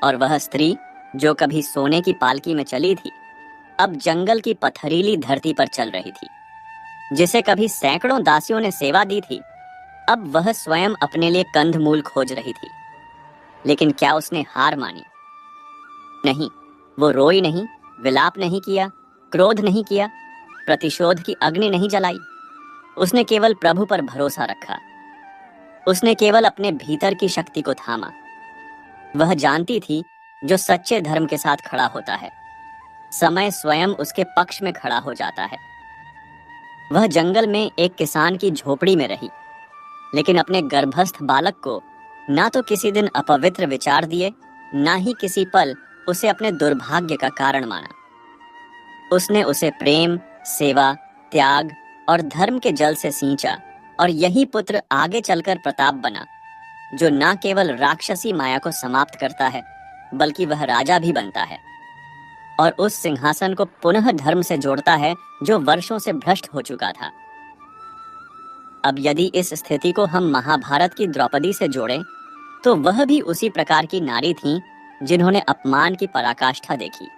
और वह स्त्री, जो कभी सोने की पालकी में चली थी, अब जंगल की पथरीली धरती पर चल रही थी। जिसे कभी सैकड़ों दासियों ने सेवा दी थी, अब वह स्वयं अपने लिए कंदमूल खोज रही थी। लेकिन क्या उसने हार मानी? नहीं, वो रोई नहीं, विलाप नहीं किया, क्रोध नहीं किया, प्रतिशोध की अग्नि नहीं जलाई। उसने केवल प्रभु पर भरोसा रखा। उसने केवल अपने भीतर की शक्ति को थामा। वह जानती थी जो सच्चे धर्म के साथ खड़ा होता है, समय स्वयं उसके पक्ष में खड़ा हो जाता है। वह जंगल में एक किसान की झोपड़ी में रही, लेकिन अपने गर्भस्थ बालक को ना तो किसी दिन अपवित्र विचार दिए, ना ही किसी पल उसे अपने दुर्भाग्य का कारण माना। उसने उसे प्रेम, सेवा, त्याग और धर्म के जल से सींचा, और यही पुत्र आगे चलकर प्रताप बना, जो ना केवल राक्षसी माया को समाप्त करता है, बल्कि वह राजा भी बनता है और उस सिंहासन को पुनः धर्म से जोड़ता है जो वर्षों से भ्रष्ट हो चुका था। अब यदि इस स्थिति को हम महाभारत की द्रौपदी से जोड़ें, तो वह भी उसी प्रकार की नारी थीं जिन्होंने अपमान की पराकाष्ठा देखी।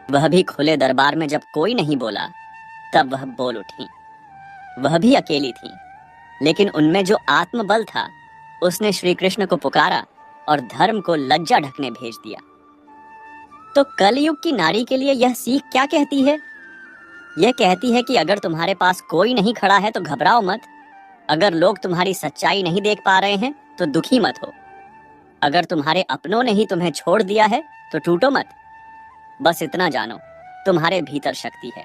वह भी खुले दरबार में जब कोई नहीं बोला, तब वह बोल उठी। वह भी अकेली थी, लेकिन उनमें जो आत्मबल था, उसने श्री कृष्ण को पुकारा और धर्म को लज्जा ढकने भेज दिया। तो कलयुग की नारी के लिए यह सीख क्या कहती है? यह कहती है कि अगर तुम्हारे पास कोई नहीं खड़ा है तो घबराओ मत। अगर लोग तुम्हारी सच्चाई नहीं देख पा रहे हैं तो दुखी मत हो। अगर तुम्हारे अपनों ने ही तुम्हें छोड़ दिया है तो टूटो मत। बस इतना जानो, तुम्हारे भीतर शक्ति है,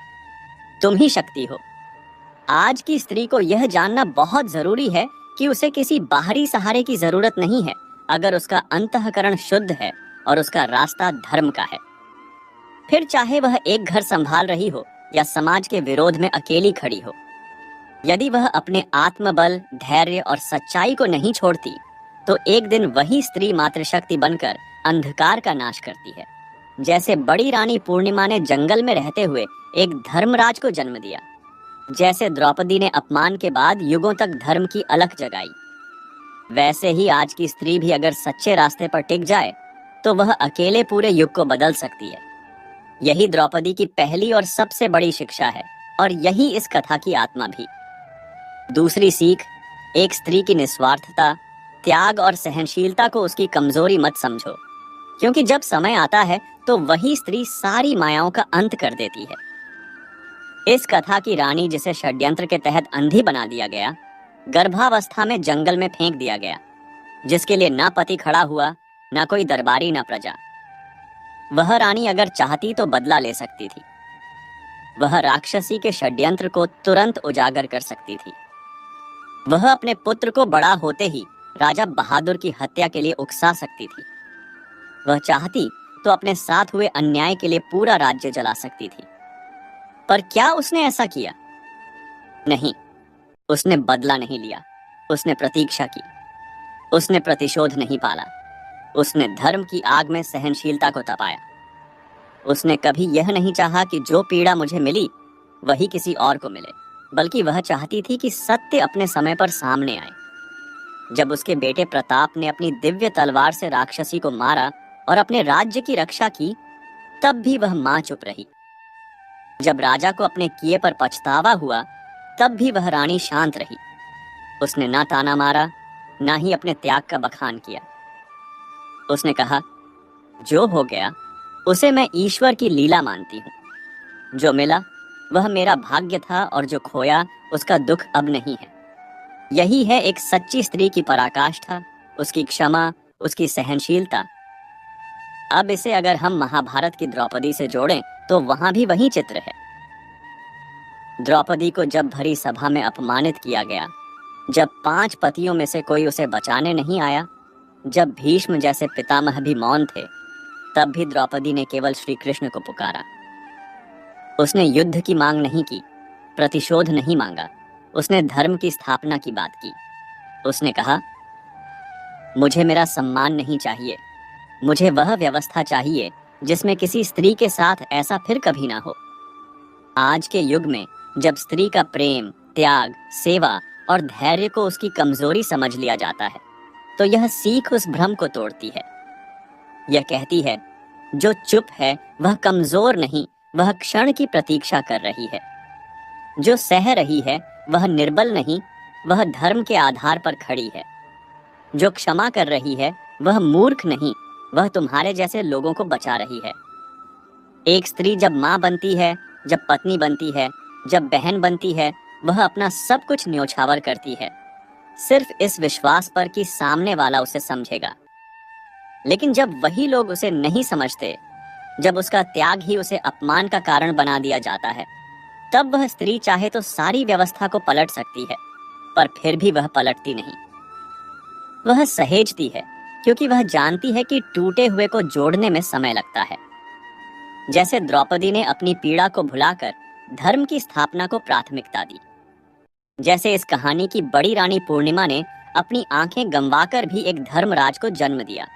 तुम ही शक्ति हो। आज की स्त्री को यह जानना बहुत जरूरी है कि उसे किसी बाहरी सहारे की जरूरत नहीं है, अगर उसका अंतःकरण शुद्ध है और उसका रास्ता धर्म का है। फिर चाहे वह एक घर संभाल रही हो या समाज के विरोध में अकेली खड़ी हो, यदि वह अपने आत्मबल, धैर्य और सच्चाई को नहीं छोड़ती, तो एक दिन वही स्त्री मातृशक्ति बनकर अंधकार का नाश करती है। जैसे बड़ी रानी पूर्णिमा ने जंगल में रहते हुए एक धर्मराज को जन्म दिया, जैसे द्रौपदी ने अपमान के बाद युगों तक धर्म की अलख जगाई, वैसे ही आज की स्त्री भी अगर सच्चे रास्ते पर टिक जाए तो वह अकेले पूरे युग को बदल सकती है। यही द्रौपदी की पहली और सबसे बड़ी शिक्षा है, और यही इस कथा की आत्मा भी। दूसरी सीख, एक स्त्री की निस्वार्थता, त्याग और सहनशीलता को उसकी कमजोरी मत समझो, क्योंकि जब समय आता है तो वही स्त्री सारी मायाओं का अंत कर देती है। इस कथा की रानी, जिसे षड्यंत्र के तहत अंधी बना दिया गया, गर्भावस्था में जंगल में फेंक दिया गया, जिसके लिए ना पति खड़ा हुआ, ना कोई दरबारी, ना प्रजा। वह रानी अगर चाहती तो बदला ले सकती थी। वह राक्षसी के षड्यंत्र को तुरंत उजागर कर सकती थी। वह अपने पुत्र को बड़ा होते ही राजा बहादुर की हत्या के लिए उकसा सकती थी। वह चाहती तो अपने साथ हुए अन्याय के लिए पूरा राज्य जला सकती थी। पर क्या उसने ऐसा किया? नहीं, उसने बदला नहीं लिया, उसने प्रतीक्षा की, उसने प्रतिशोध नहीं पाला, उसने धर्म की आग में सहनशीलता को तपाया। उसने कभी यह नहीं चाहा कि जो पीड़ा मुझे मिली वही किसी और को मिले, बल्कि वह चाहती थी कि सत्य अपने समय पर सामने आए। जब उसके बेटे प्रताप ने अपनी दिव्य तलवार से राक्षसी को मारा और अपने राज्य की रक्षा की, तब भी वह मां चुप रही। जब राजा को अपने किए पर पछतावा हुआ, तब भी वह रानी शांत रही। उसने ना ताना मारा, ना ही अपने त्याग का बखान किया। उसने कहा, जो हो गया उसे मैं ईश्वर की लीला मानती हूँ। जो मिला वह मेरा भाग्य था और जो खोया उसका दुख अब नहीं है। यही है एक सच्ची स्त्री की पराकाष्ठा, उसकी क्षमा, उसकी सहनशीलता। अब इसे अगर हम महाभारत की द्रौपदी से जोड़ें तो वहां भी वही चित्र है। द्रौपदी को जब भरी सभा में अपमानित किया गया, जब 5 पतियों में से कोई उसे बचाने नहीं आया, जब भीष्म जैसे पितामह भी मौन थे, तब भी द्रौपदी ने केवल श्री कृष्ण को पुकारा। उसने युद्ध की मांग नहीं की, प्रतिशोध नहीं मांगा, उसने धर्म की स्थापना की बात की। उसने कहा, मुझे मेरा सम्मान नहीं चाहिए, मुझे वह व्यवस्था चाहिए जिसमें किसी स्त्री के साथ ऐसा फिर कभी ना हो। आज के युग में जब स्त्री का प्रेम, त्याग, सेवा और धैर्य को उसकी कमजोरी समझ लिया जाता है, तो यह सीख उस भ्रम को तोड़ती है। यह कहती है, जो चुप है वह कमजोर नहीं, वह क्षण की प्रतीक्षा कर रही है। जो सह रही है वह निर्बल नहीं, वह धर्म के आधार पर खड़ी है। जो क्षमा कर रही है वह मूर्ख नहीं, वह तुम्हारे जैसे लोगों को बचा रही है। एक स्त्री जब माँ बनती है, जब पत्नी बनती है, जब बहन बनती है, वह अपना सब कुछ न्योछावर करती है, सिर्फ इस विश्वास पर कि सामने वाला उसे समझेगा। लेकिन जब वही लोग उसे नहीं समझते, जब उसका त्याग ही उसे अपमान का कारण बना दिया जाता है, तब वह स्त्री चाहे तो सारी व्यवस्था को पलट सकती है, पर फिर भी वह पलटती नहीं। वह सहेजती है, क्योंकि वह जानती है कि टूटे हुए को जोड़ने में समय लगता है। जैसे द्रौपदी ने अपनी पीड़ा को भुलाकर धर्म की स्थापना को प्राथमिकता दी, जैसे इस कहानी की बड़ी रानी पूर्णिमा ने अपनी आंखें गंवाकर भी एक धर्मराज को जन्म दिया,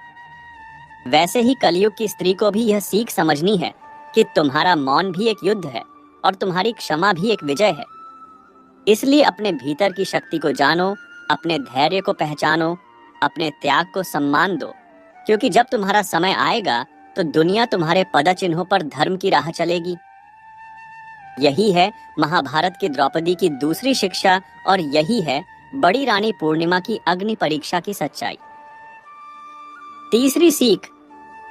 वैसे ही कलयुग की स्त्री को भी यह सीख समझनी है कि तुम्हारा मौन भी एक युद्ध है और तुम्हारी क्षमा भी एक विजय है। इसलिए अपने भीतर की शक्ति को जानो, अपने धैर्य को पहचानो, अपने त्याग को सम्मान दो, क्योंकि जब तुम्हारा समय आएगा तो दुनिया तुम्हारे पदचिन्हों पर धर्म की राह चलेगी। यही है महाभारत की द्रौपदी की दूसरी शिक्षा, और यही है बड़ी रानी पूर्णिमा की अग्नि परीक्षा की सच्चाई। तीसरी सीख,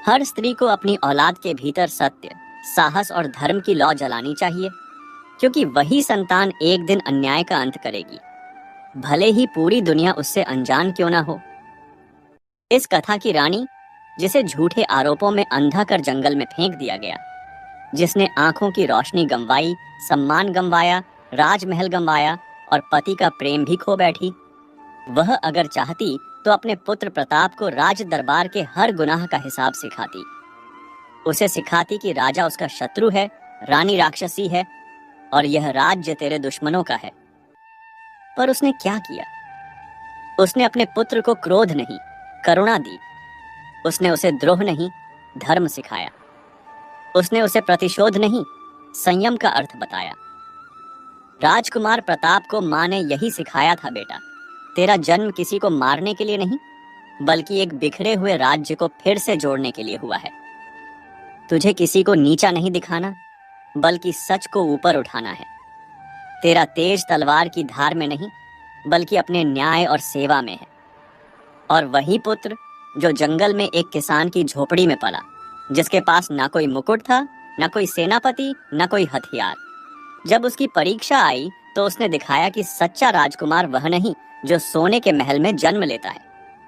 हर स्त्री को अपनी औलाद के भीतर सत्य, साहस और धर्म की लौ जलानी चाहिए, क्योंकि वही संतान एक दिन अन्याय का अंत करेगी, भले ही पूरी दुनिया उससे अनजान क्यों ना हो। इस कथा की रानी, जिसे झूठे आरोपों में अंधा कर जंगल में फेंक दिया गया, जिसने आंखों की रोशनी गंवाई, सम्मान गंवाया, राजमहल गंवाया और पति का प्रेम भी खो बैठी, वह अगर चाहती तो अपने पुत्र प्रताप को राज दरबार के हर गुनाह का हिसाब सिखाती। उसे सिखाती कि राजा उसका शत्रु है, रानी राक्षसी है और यह राज्य तेरे दुश्मनों का है। पर उसने क्या किया? उसने अपने पुत्र को क्रोध नहीं, करुणा दी। उसने उसे द्रोह नहीं, धर्म सिखाया। उसने उसे प्रतिशोध नहीं, संयम का अर्थ बताया। राजकुमार प्रताप को माँ ने यही सिखाया था, बेटा, तेरा जन्म किसी को मारने के लिए नहीं, बल्कि एक बिखरे हुए राज्य को फिर से जोड़ने के लिए हुआ है। तुझे किसी को नीचा नहीं दिखाना, बल्कि सच को ऊपर उठाना है। तेरा तेज तलवार की धार में नहीं, बल्कि अपने न्याय और सेवा में है। और वही पुत्र जो जंगल में एक किसान की झोपड़ी में पला, जिसके पास ना कोई मुकुट था, ना कोई सेनापति, ना कोई हथियार, जब उसकी परीक्षा आई तो उसने दिखाया कि सच्चा राजकुमार वह नहीं जो सोने के महल में जन्म लेता है,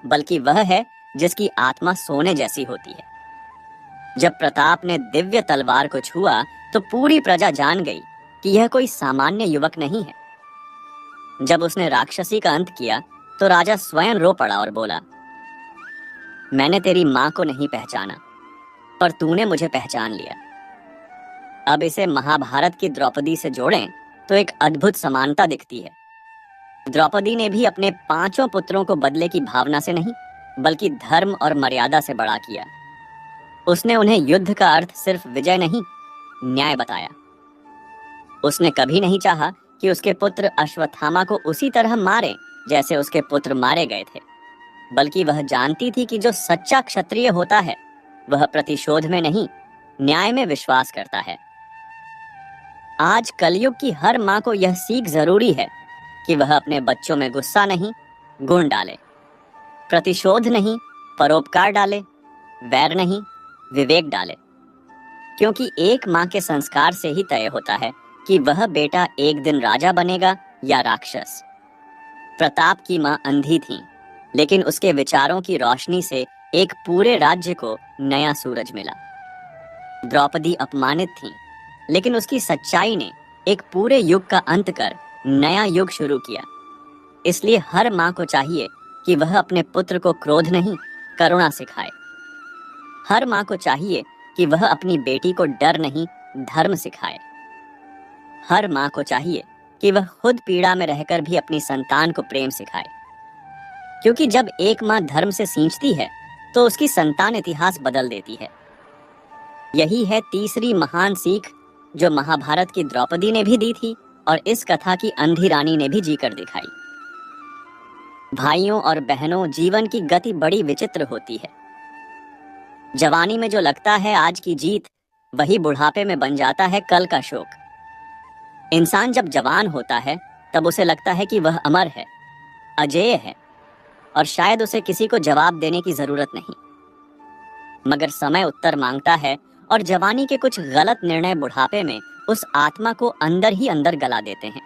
बल्कि वह है जिसकी आत्मा सोने जैसी होती है। जब प्रताप ने दिव्य तलवार को छुआ तो पूरी प्रजा जान गई कि यह कोई सामान्य युवक नहीं है। जब उसने राक्षसी का अंत किया तो राजा स्वयं रो पड़ा और बोला, मैंने तेरी माँ को नहीं पहचाना, पर तूने मुझे पहचान लिया। अब इसे महाभारत की द्रौपदी से जोड़ें तो एक अद्भुत समानता दिखती है। द्रौपदी ने भी अपने 5 पुत्रों को बदले की भावना से नहीं, बल्कि धर्म और मर्यादा से बड़ा किया। उसने उन्हें युद्ध का अर्थ सिर्फ विजय नहीं, न्याय बताया। उसने कभी नहीं चाहा कि उसके पुत्र अश्वत्थामा को उसी तरह मारे जैसे उसके पुत्र मारे गए थे, बल्कि वह जानती थी कि जो सच्चा क्षत्रिय होता है वह प्रतिशोध में नहीं, न्याय में विश्वास करता है। आज कलयुग की हर माँ को यह सीख जरूरी है कि वह अपने बच्चों में गुस्सा नहीं, गुण डाले, प्रतिशोध नहीं, परोपकार डाले, वैर नहीं, विवेक डाले। क्योंकि एक माँ के संस्कार से ही तय होता है कि वह बेटा एक दिन राजा बनेगा या राक्षस। प्रताप की माँ अंधी थी, लेकिन उसके विचारों की रोशनी से एक पूरे राज्य को नया सूरज मिला। द्रौपदी अपमानित थी, लेकिन उसकी सच्चाई ने एक पूरे युग का अंत कर नया युग शुरू किया। इसलिए हर माँ को चाहिए कि वह अपने पुत्र को क्रोध नहीं, करुणा सिखाए। हर माँ को चाहिए कि वह अपनी बेटी को डर नहीं, धर्म सिखाए। हर माँ को चाहिए कि वह खुद पीड़ा में रहकर भी अपनी संतान को प्रेम सिखाए। क्योंकि जब एक माँ धर्म से सींचती है तो उसकी संतान इतिहास बदल देती है। यही है तीसरी महान सीख जो महाभारत की द्रौपदी ने भी दी थी और इस कथा की अंधी रानी ने भी जीकर दिखाई। भाइयों और बहनों, जीवन की गति बड़ी विचित्र होती है। जवानी में जो लगता है आज की जीत, वही बुढ़ापे में बन जाता है कल का शोक। इंसान जब जवान होता है तब उसे लगता है कि वह अमर है, अजेय है और शायद उसे किसी को जवाब देने की जरूरत नहीं। मगर समय उत्तर मांगता है और जवानी के कुछ गलत निर्णय बुढ़ापे में उस आत्मा को अंदर ही अंदर गला देते हैं।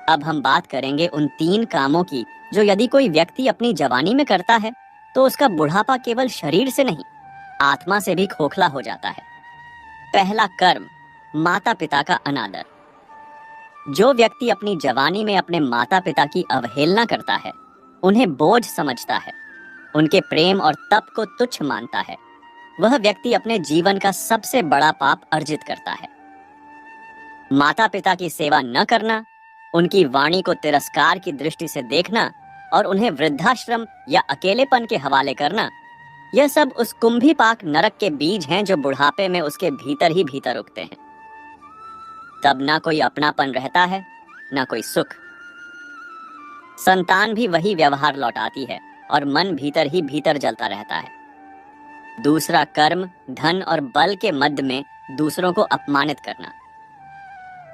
अब हम बात करेंगे उन 3 कामों की जो यदि कोई व्यक्ति अपनी जवानी में करता है तो उसका बुढ़ापा केवल शरीर से नहीं, आत्मा से भी खोखला हो जाता है। पहला कर्म, माता पिता का अनादर। जो व्यक्ति अपनी जवानी में अपने माता पिता की अवहेलना करता है, उन्हें बोझ समझता है, उनके प्रेम और तप को तुच्छ मानता है, वह व्यक्ति अपने जीवन का सबसे बड़ा पाप अर्जित करता है। माता पिता की सेवा न करना, उनकी वाणी को तिरस्कार की दृष्टि से देखना और उन्हें वृद्धाश्रम या अकेलेपन के हवाले करना, यह सब उस कुंभीपाक नरक के बीज हैं जो बुढ़ापे में उसके भीतर ही भीतर उगते हैं। तब ना कोई अपनापन रहता है, ना कोई सुख। संतान भी वही व्यवहार लौटाती है और मन भीतर ही भीतर जलता रहता है। दूसरा कर्म, धन और बल के मध्य में दूसरों को अपमानित करना।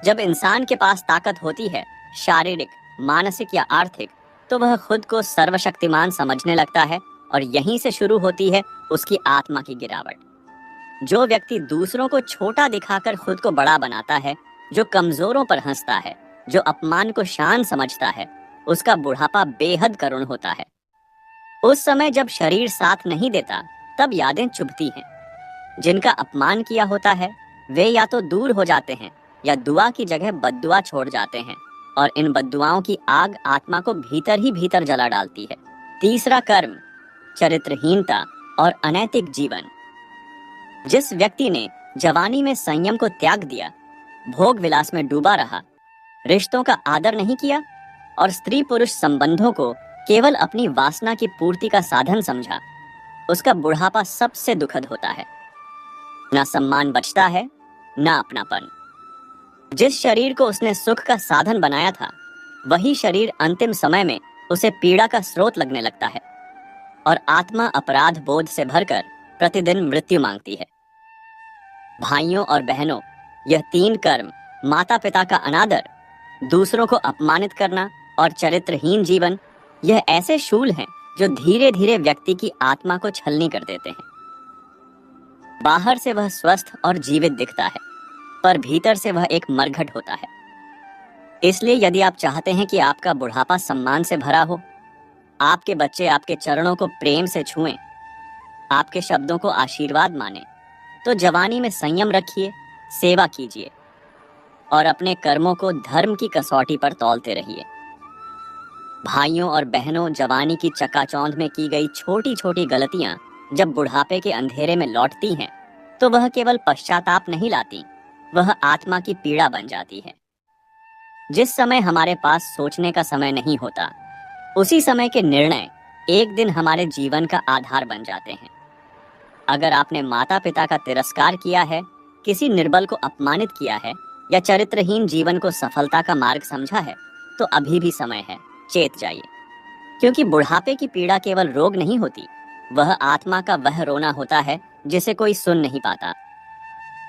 जब इंसान के पास ताकत होती है, शारीरिक, मानसिक या आर्थिक, तो वह खुद को सर्वशक्तिमान समझने लगता है और यहीं से शुरू होती है उसकी आत्मा की गिरावट। जो व्यक्ति दूसरों को छोटा दिखाकर खुद को बड़ा बनाता है, जो कमजोरों पर हंसता है, जो अपमान को शान समझता है, उसका बुढ़ापा बेहद करुण होता है। उस समय जब शरीर साथ नहीं देता, तब यादें चुभती हैं। जिनका अपमान किया होता है, वे या तो दूर हो जाते हैं या दुआ की जगह बद्दुआ छोड़ जाते हैं और इन बद्दुआओं की आग आत्मा को भीतर ही भीतर जला डालती है। तीसरा कर्म, चरित्रहीनता और अनैतिक जीवन। जिस व्यक्ति ने जवानी में संयम को त्याग दिया, भोग विलास में डूबा रहा, रिश्तों का आदर नहीं किया और स्त्री पुरुष संबंधों को केवल अपनी वासना की पूर्ति का साधन समझा, उसका बुढ़ापा सबसे दुखद होता है। ना सम्मान बचता है, ना अपनापन। जिस शरीर को उसने सुख का साधन बनाया था, वही शरीर अंतिम समय में उसे पीड़ा का स्रोत लगने लगता है और आत्मा अपराध बोध से भरकर प्रतिदिन मृत्यु मांगती है। भाइयों और बहनों, यह 3 कर्म, माता पिता का अनादर, दूसरों को अपमानित करना और चरित्रहीन जीवन, यह ऐसे शूल हैं जो धीरे धीरे व्यक्ति की आत्मा को छलनी कर देते हैं। बाहर से वह स्वस्थ और जीवित दिखता है, पर भीतर से वह एक मरघट होता है। इसलिए यदि आप चाहते हैं कि आपका बुढ़ापा सम्मान से भरा हो, आपके बच्चे आपके चरणों को प्रेम से छुएं, आपके शब्दों को आशीर्वाद माने, तो जवानी में संयम रखिए, सेवा कीजिए और अपने कर्मों को धर्म की कसौटी पर तौलते रहिए। भाइयों और बहनों, जवानी की चकाचौंध में की गई छोटी छोटी गलतियां जब बुढ़ापे के अंधेरे में लौटती हैं, तो वह केवल पश्चाताप नहीं लाती, वह आत्मा की पीड़ा बन जाती है। जिस समय हमारे पास सोचने का समय नहीं होता, उसी समय के निर्णय एक दिन हमारे जीवन का आधार बन जाते हैं। अगर आपने माता पिता का तिरस्कार किया है, किसी निर्बल को अपमानित किया है या चरित्रहीन जीवन को सफलता का मार्ग समझा है, तो अभी भी समय है, चेत जाइए। क्योंकि बुढ़ापे की पीड़ा केवल रोग नहीं होती, वह आत्मा का वह रोना होता है जिसे कोई सुन नहीं पाता।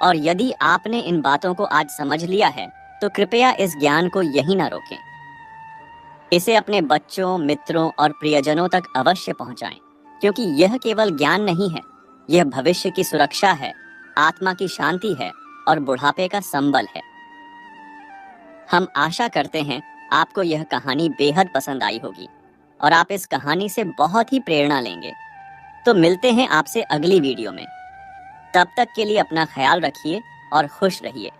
और यदि आपने इन बातों को आज समझ लिया है, तो कृपया इस ज्ञान को यहीं ना रोकें। इसे अपने बच्चों, मित्रों और प्रियजनों तक अवश्य पहुंचाएं, क्योंकि यह केवल ज्ञान नहीं है, यह भविष्य की सुरक्षा है, आत्मा की शांति है और बुढ़ापे का संबल है। हम आशा करते हैं आपको यह कहानी बेहद पसंद आई होगी और आप इस कहानी से बहुत ही प्रेरणा लेंगे। तो मिलते हैं आपसे अगली वीडियो में। तब तक के लिए अपना ख्याल रखिए और खुश रहिए।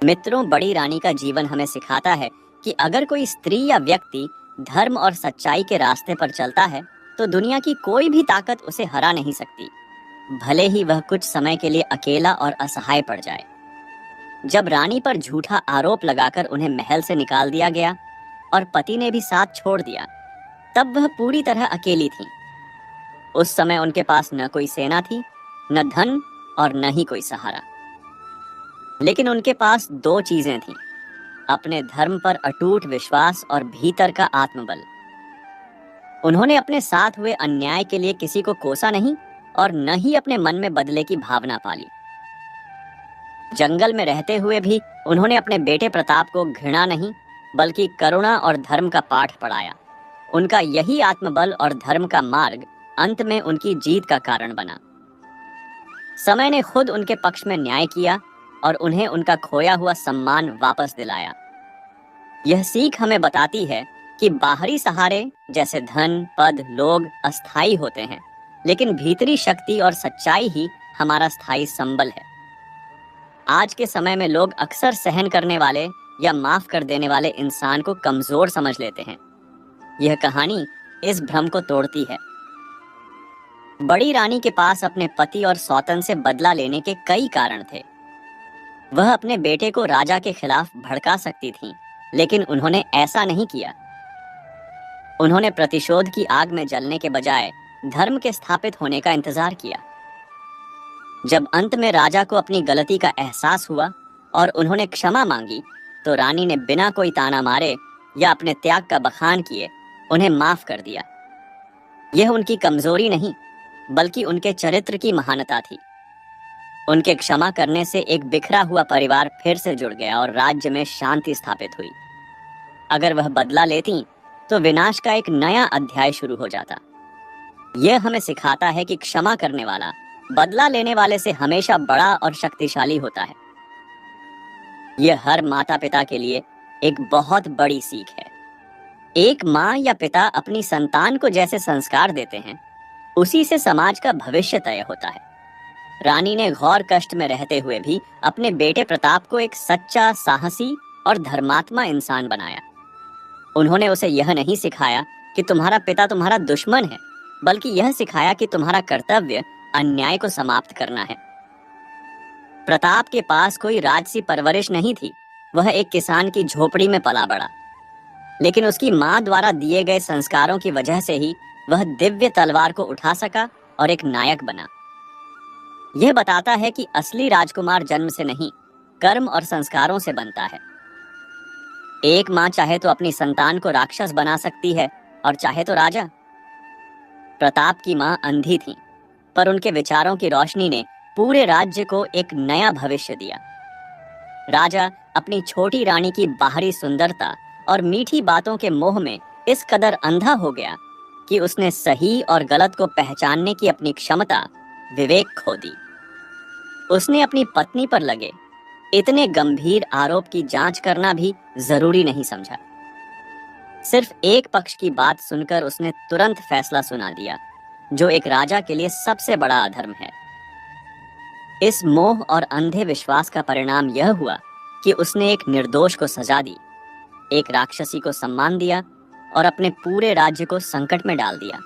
मित्रों, बड़ी रानी का जीवन हमें सिखाता है कि अगर कोई स्त्री या व्यक्ति धर्म और सच्चाई के रास्ते पर चलता है तो दुनिया की कोई भी ताकत उसे हरा नहीं सकती, भले ही वह कुछ समय के लिए अकेला और असहाय पड़ जाए। जब रानी पर झूठा आरोप लगाकर उन्हें महल से निकाल दिया गया और पति ने भी साथ छोड़ दिया, तब वह पूरी तरह अकेली थी। उस समय उनके पास न कोई सेना थी, न धन और न ही कोई सहारा। लेकिन उनके पास दो चीजें थीं, अपने धर्म पर अटूट विश्वास और भीतर का आत्मबल। उन्होंने अपने साथ हुए अन्याय के लिए किसी को कोसा नहीं और न ही अपने मन में बदले की भावना पाली। जंगल में रहते हुए भी उन्होंने अपने बेटे प्रताप को घृणा नहीं बल्कि करुणा और धर्म का पाठ पढ़ाया। उनका यही आत्मबल और धर्म का मार्ग अंत में उनकी जीत का कारण बना। समय ने खुद उनके पक्ष में न्याय किया और उन्हें उनका खोया हुआ सम्मान वापस दिलाया। यह सीख हमें बताती है कि बाहरी सहारे जैसे धन, पद, लोग अस्थायी होते हैं, लेकिन भीतरी शक्ति और सच्चाई ही हमारा स्थायी संबल है। आज के समय में लोग अक्सर सहन करने वाले या माफ कर देने वाले इंसान को कमजोर समझ लेते हैं। यह कहानी इस भ्रम को तोड़ती है। बड़ी रानी के पास अपने पति और सौतन से बदला लेने के कई कारण थे। वह अपने बेटे को राजा के खिलाफ भड़का सकती थीं, लेकिन उन्होंने ऐसा नहीं किया। उन्होंने प्रतिशोध की आग में जलने के बजाय धर्म के स्थापित होने का इंतजार किया। जब अंत में राजा को अपनी गलती का एहसास हुआ और उन्होंने क्षमा मांगी, तो रानी ने बिना कोई ताना मारे या अपने त्याग का बखान किए उन्हें माफ कर दिया। यह उनकी कमजोरी नहीं, बल्कि उनके चरित्र की महानता थी। उनके क्षमा करने से एक बिखरा हुआ परिवार फिर से जुड़ गया और राज्य में शांति स्थापित हुई। अगर वह बदला लेती तो विनाश का एक नया अध्याय शुरू हो जाता। यह हमें सिखाता है कि क्षमा करने वाला बदला लेने वाले से हमेशा बड़ा और शक्तिशाली होता है। यह हर माता पिता के लिए एक बहुत बड़ी सीख है। एक माँ या पिता अपनी संतान को जैसे संस्कार देते हैं, उसी से समाज का भविष्य तय होता है। रानी ने घोर कष्ट में रहते हुए भी अपने बेटे प्रताप को एक सच्चा, साहसी और धर्मात्मा इंसान बनाया। उन्होंने उसे यह नहीं सिखाया कि तुम्हारा पिता तुम्हारा दुश्मन है, बल्कि यह सिखाया कि तुम्हारा कर्तव्य अन्याय को समाप्त करना है। प्रताप के पास कोई राजसी परवरिश नहीं थी। वह एक किसान की झोपड़ी में पला बड़ा, लेकिन उसकी माँ द्वारा दिए गए संस्कारों की वजह से ही वह दिव्य तलवार को उठा सका और एक नायक बना। यह बताता है कि असली राजकुमार जन्म से नहीं, कर्म और संस्कारों से बनता है। एक माँ चाहे तो अपनी संतान को राक्षस बना सकती है और चाहे तो राजा। प्रताप की माँ अंधी थी, पर उनके विचारों की रोशनी ने पूरे राज्य को एक नया भविष्य दिया। राजा अपनी छोटी रानी की बाहरी सुंदरता और मीठी बातों के मोह में इस कदर अंधा हो गया कि उसने सही और गलत को पहचानने की अपनी क्षमता, विवेक खो दी। उसने अपनी पत्नी पर लगे इतने गंभीर आरोप की जांच करना भी जरूरी नहीं समझा। सिर्फ एक पक्ष की बात सुनकर उसने तुरंत फैसला सुना दिया, जो एक राजा के लिए सबसे बड़ा अधर्म है। इस मोह और अंधे विश्वास का परिणाम यह हुआ कि उसने एक निर्दोष को सजा दी, एक राक्षसी को सम्मान दिया और अपने पूरे राज्य को संकट में डाल दिया।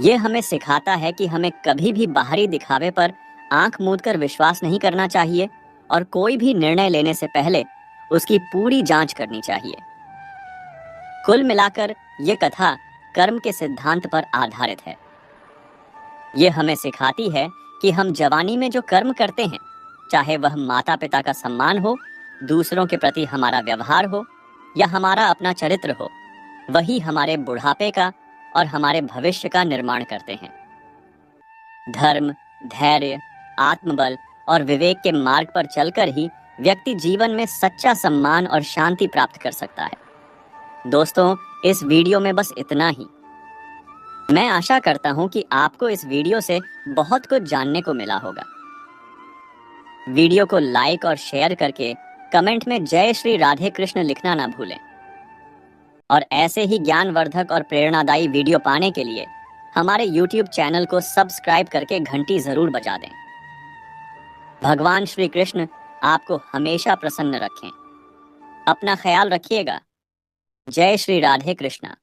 यह हमें सिखाता है कि हमें कभी भी बाहरी दिखावे पर आंख मूंदकर विश्वास नहीं करना चाहिए और कोई भी निर्णय लेने से पहले उसकी पूरी जांच करनी चाहिए। कुल मिलाकर यह कथा कर्म के सिद्धांत पर आधारित है। यह हमें सिखाती है कि हम जवानी में जो कर्म करते हैं, चाहे वह माता पिता का सम्मान हो, दूसरों के प्रति हमारा व्यवहार हो या हमारा अपना चरित्र हो, वही हमारे बुढ़ापे का और हमारे भविष्य का निर्माण करते हैं। धर्म, धैर्य, आत्मबल और विवेक के मार्ग पर चलकर ही व्यक्ति जीवन में सच्चा सम्मान और शांति प्राप्त कर सकता है। दोस्तों, इस वीडियो में बस इतना ही। मैं आशा करता हूं कि आपको इस वीडियो से बहुत कुछ जानने को मिला होगा। वीडियो को लाइक और शेयर करके कमेंट में जय श्री राधे कृष्ण लिखना ना भूलें। और ऐसे ही ज्ञानवर्धक और प्रेरणादायी वीडियो पाने के लिए हमारे YouTube चैनल को सब्सक्राइब करके घंटी जरूर बजा दें। भगवान श्री कृष्ण आपको हमेशा प्रसन्न रखें। अपना ख्याल रखिएगा। जय श्री राधे कृष्णा।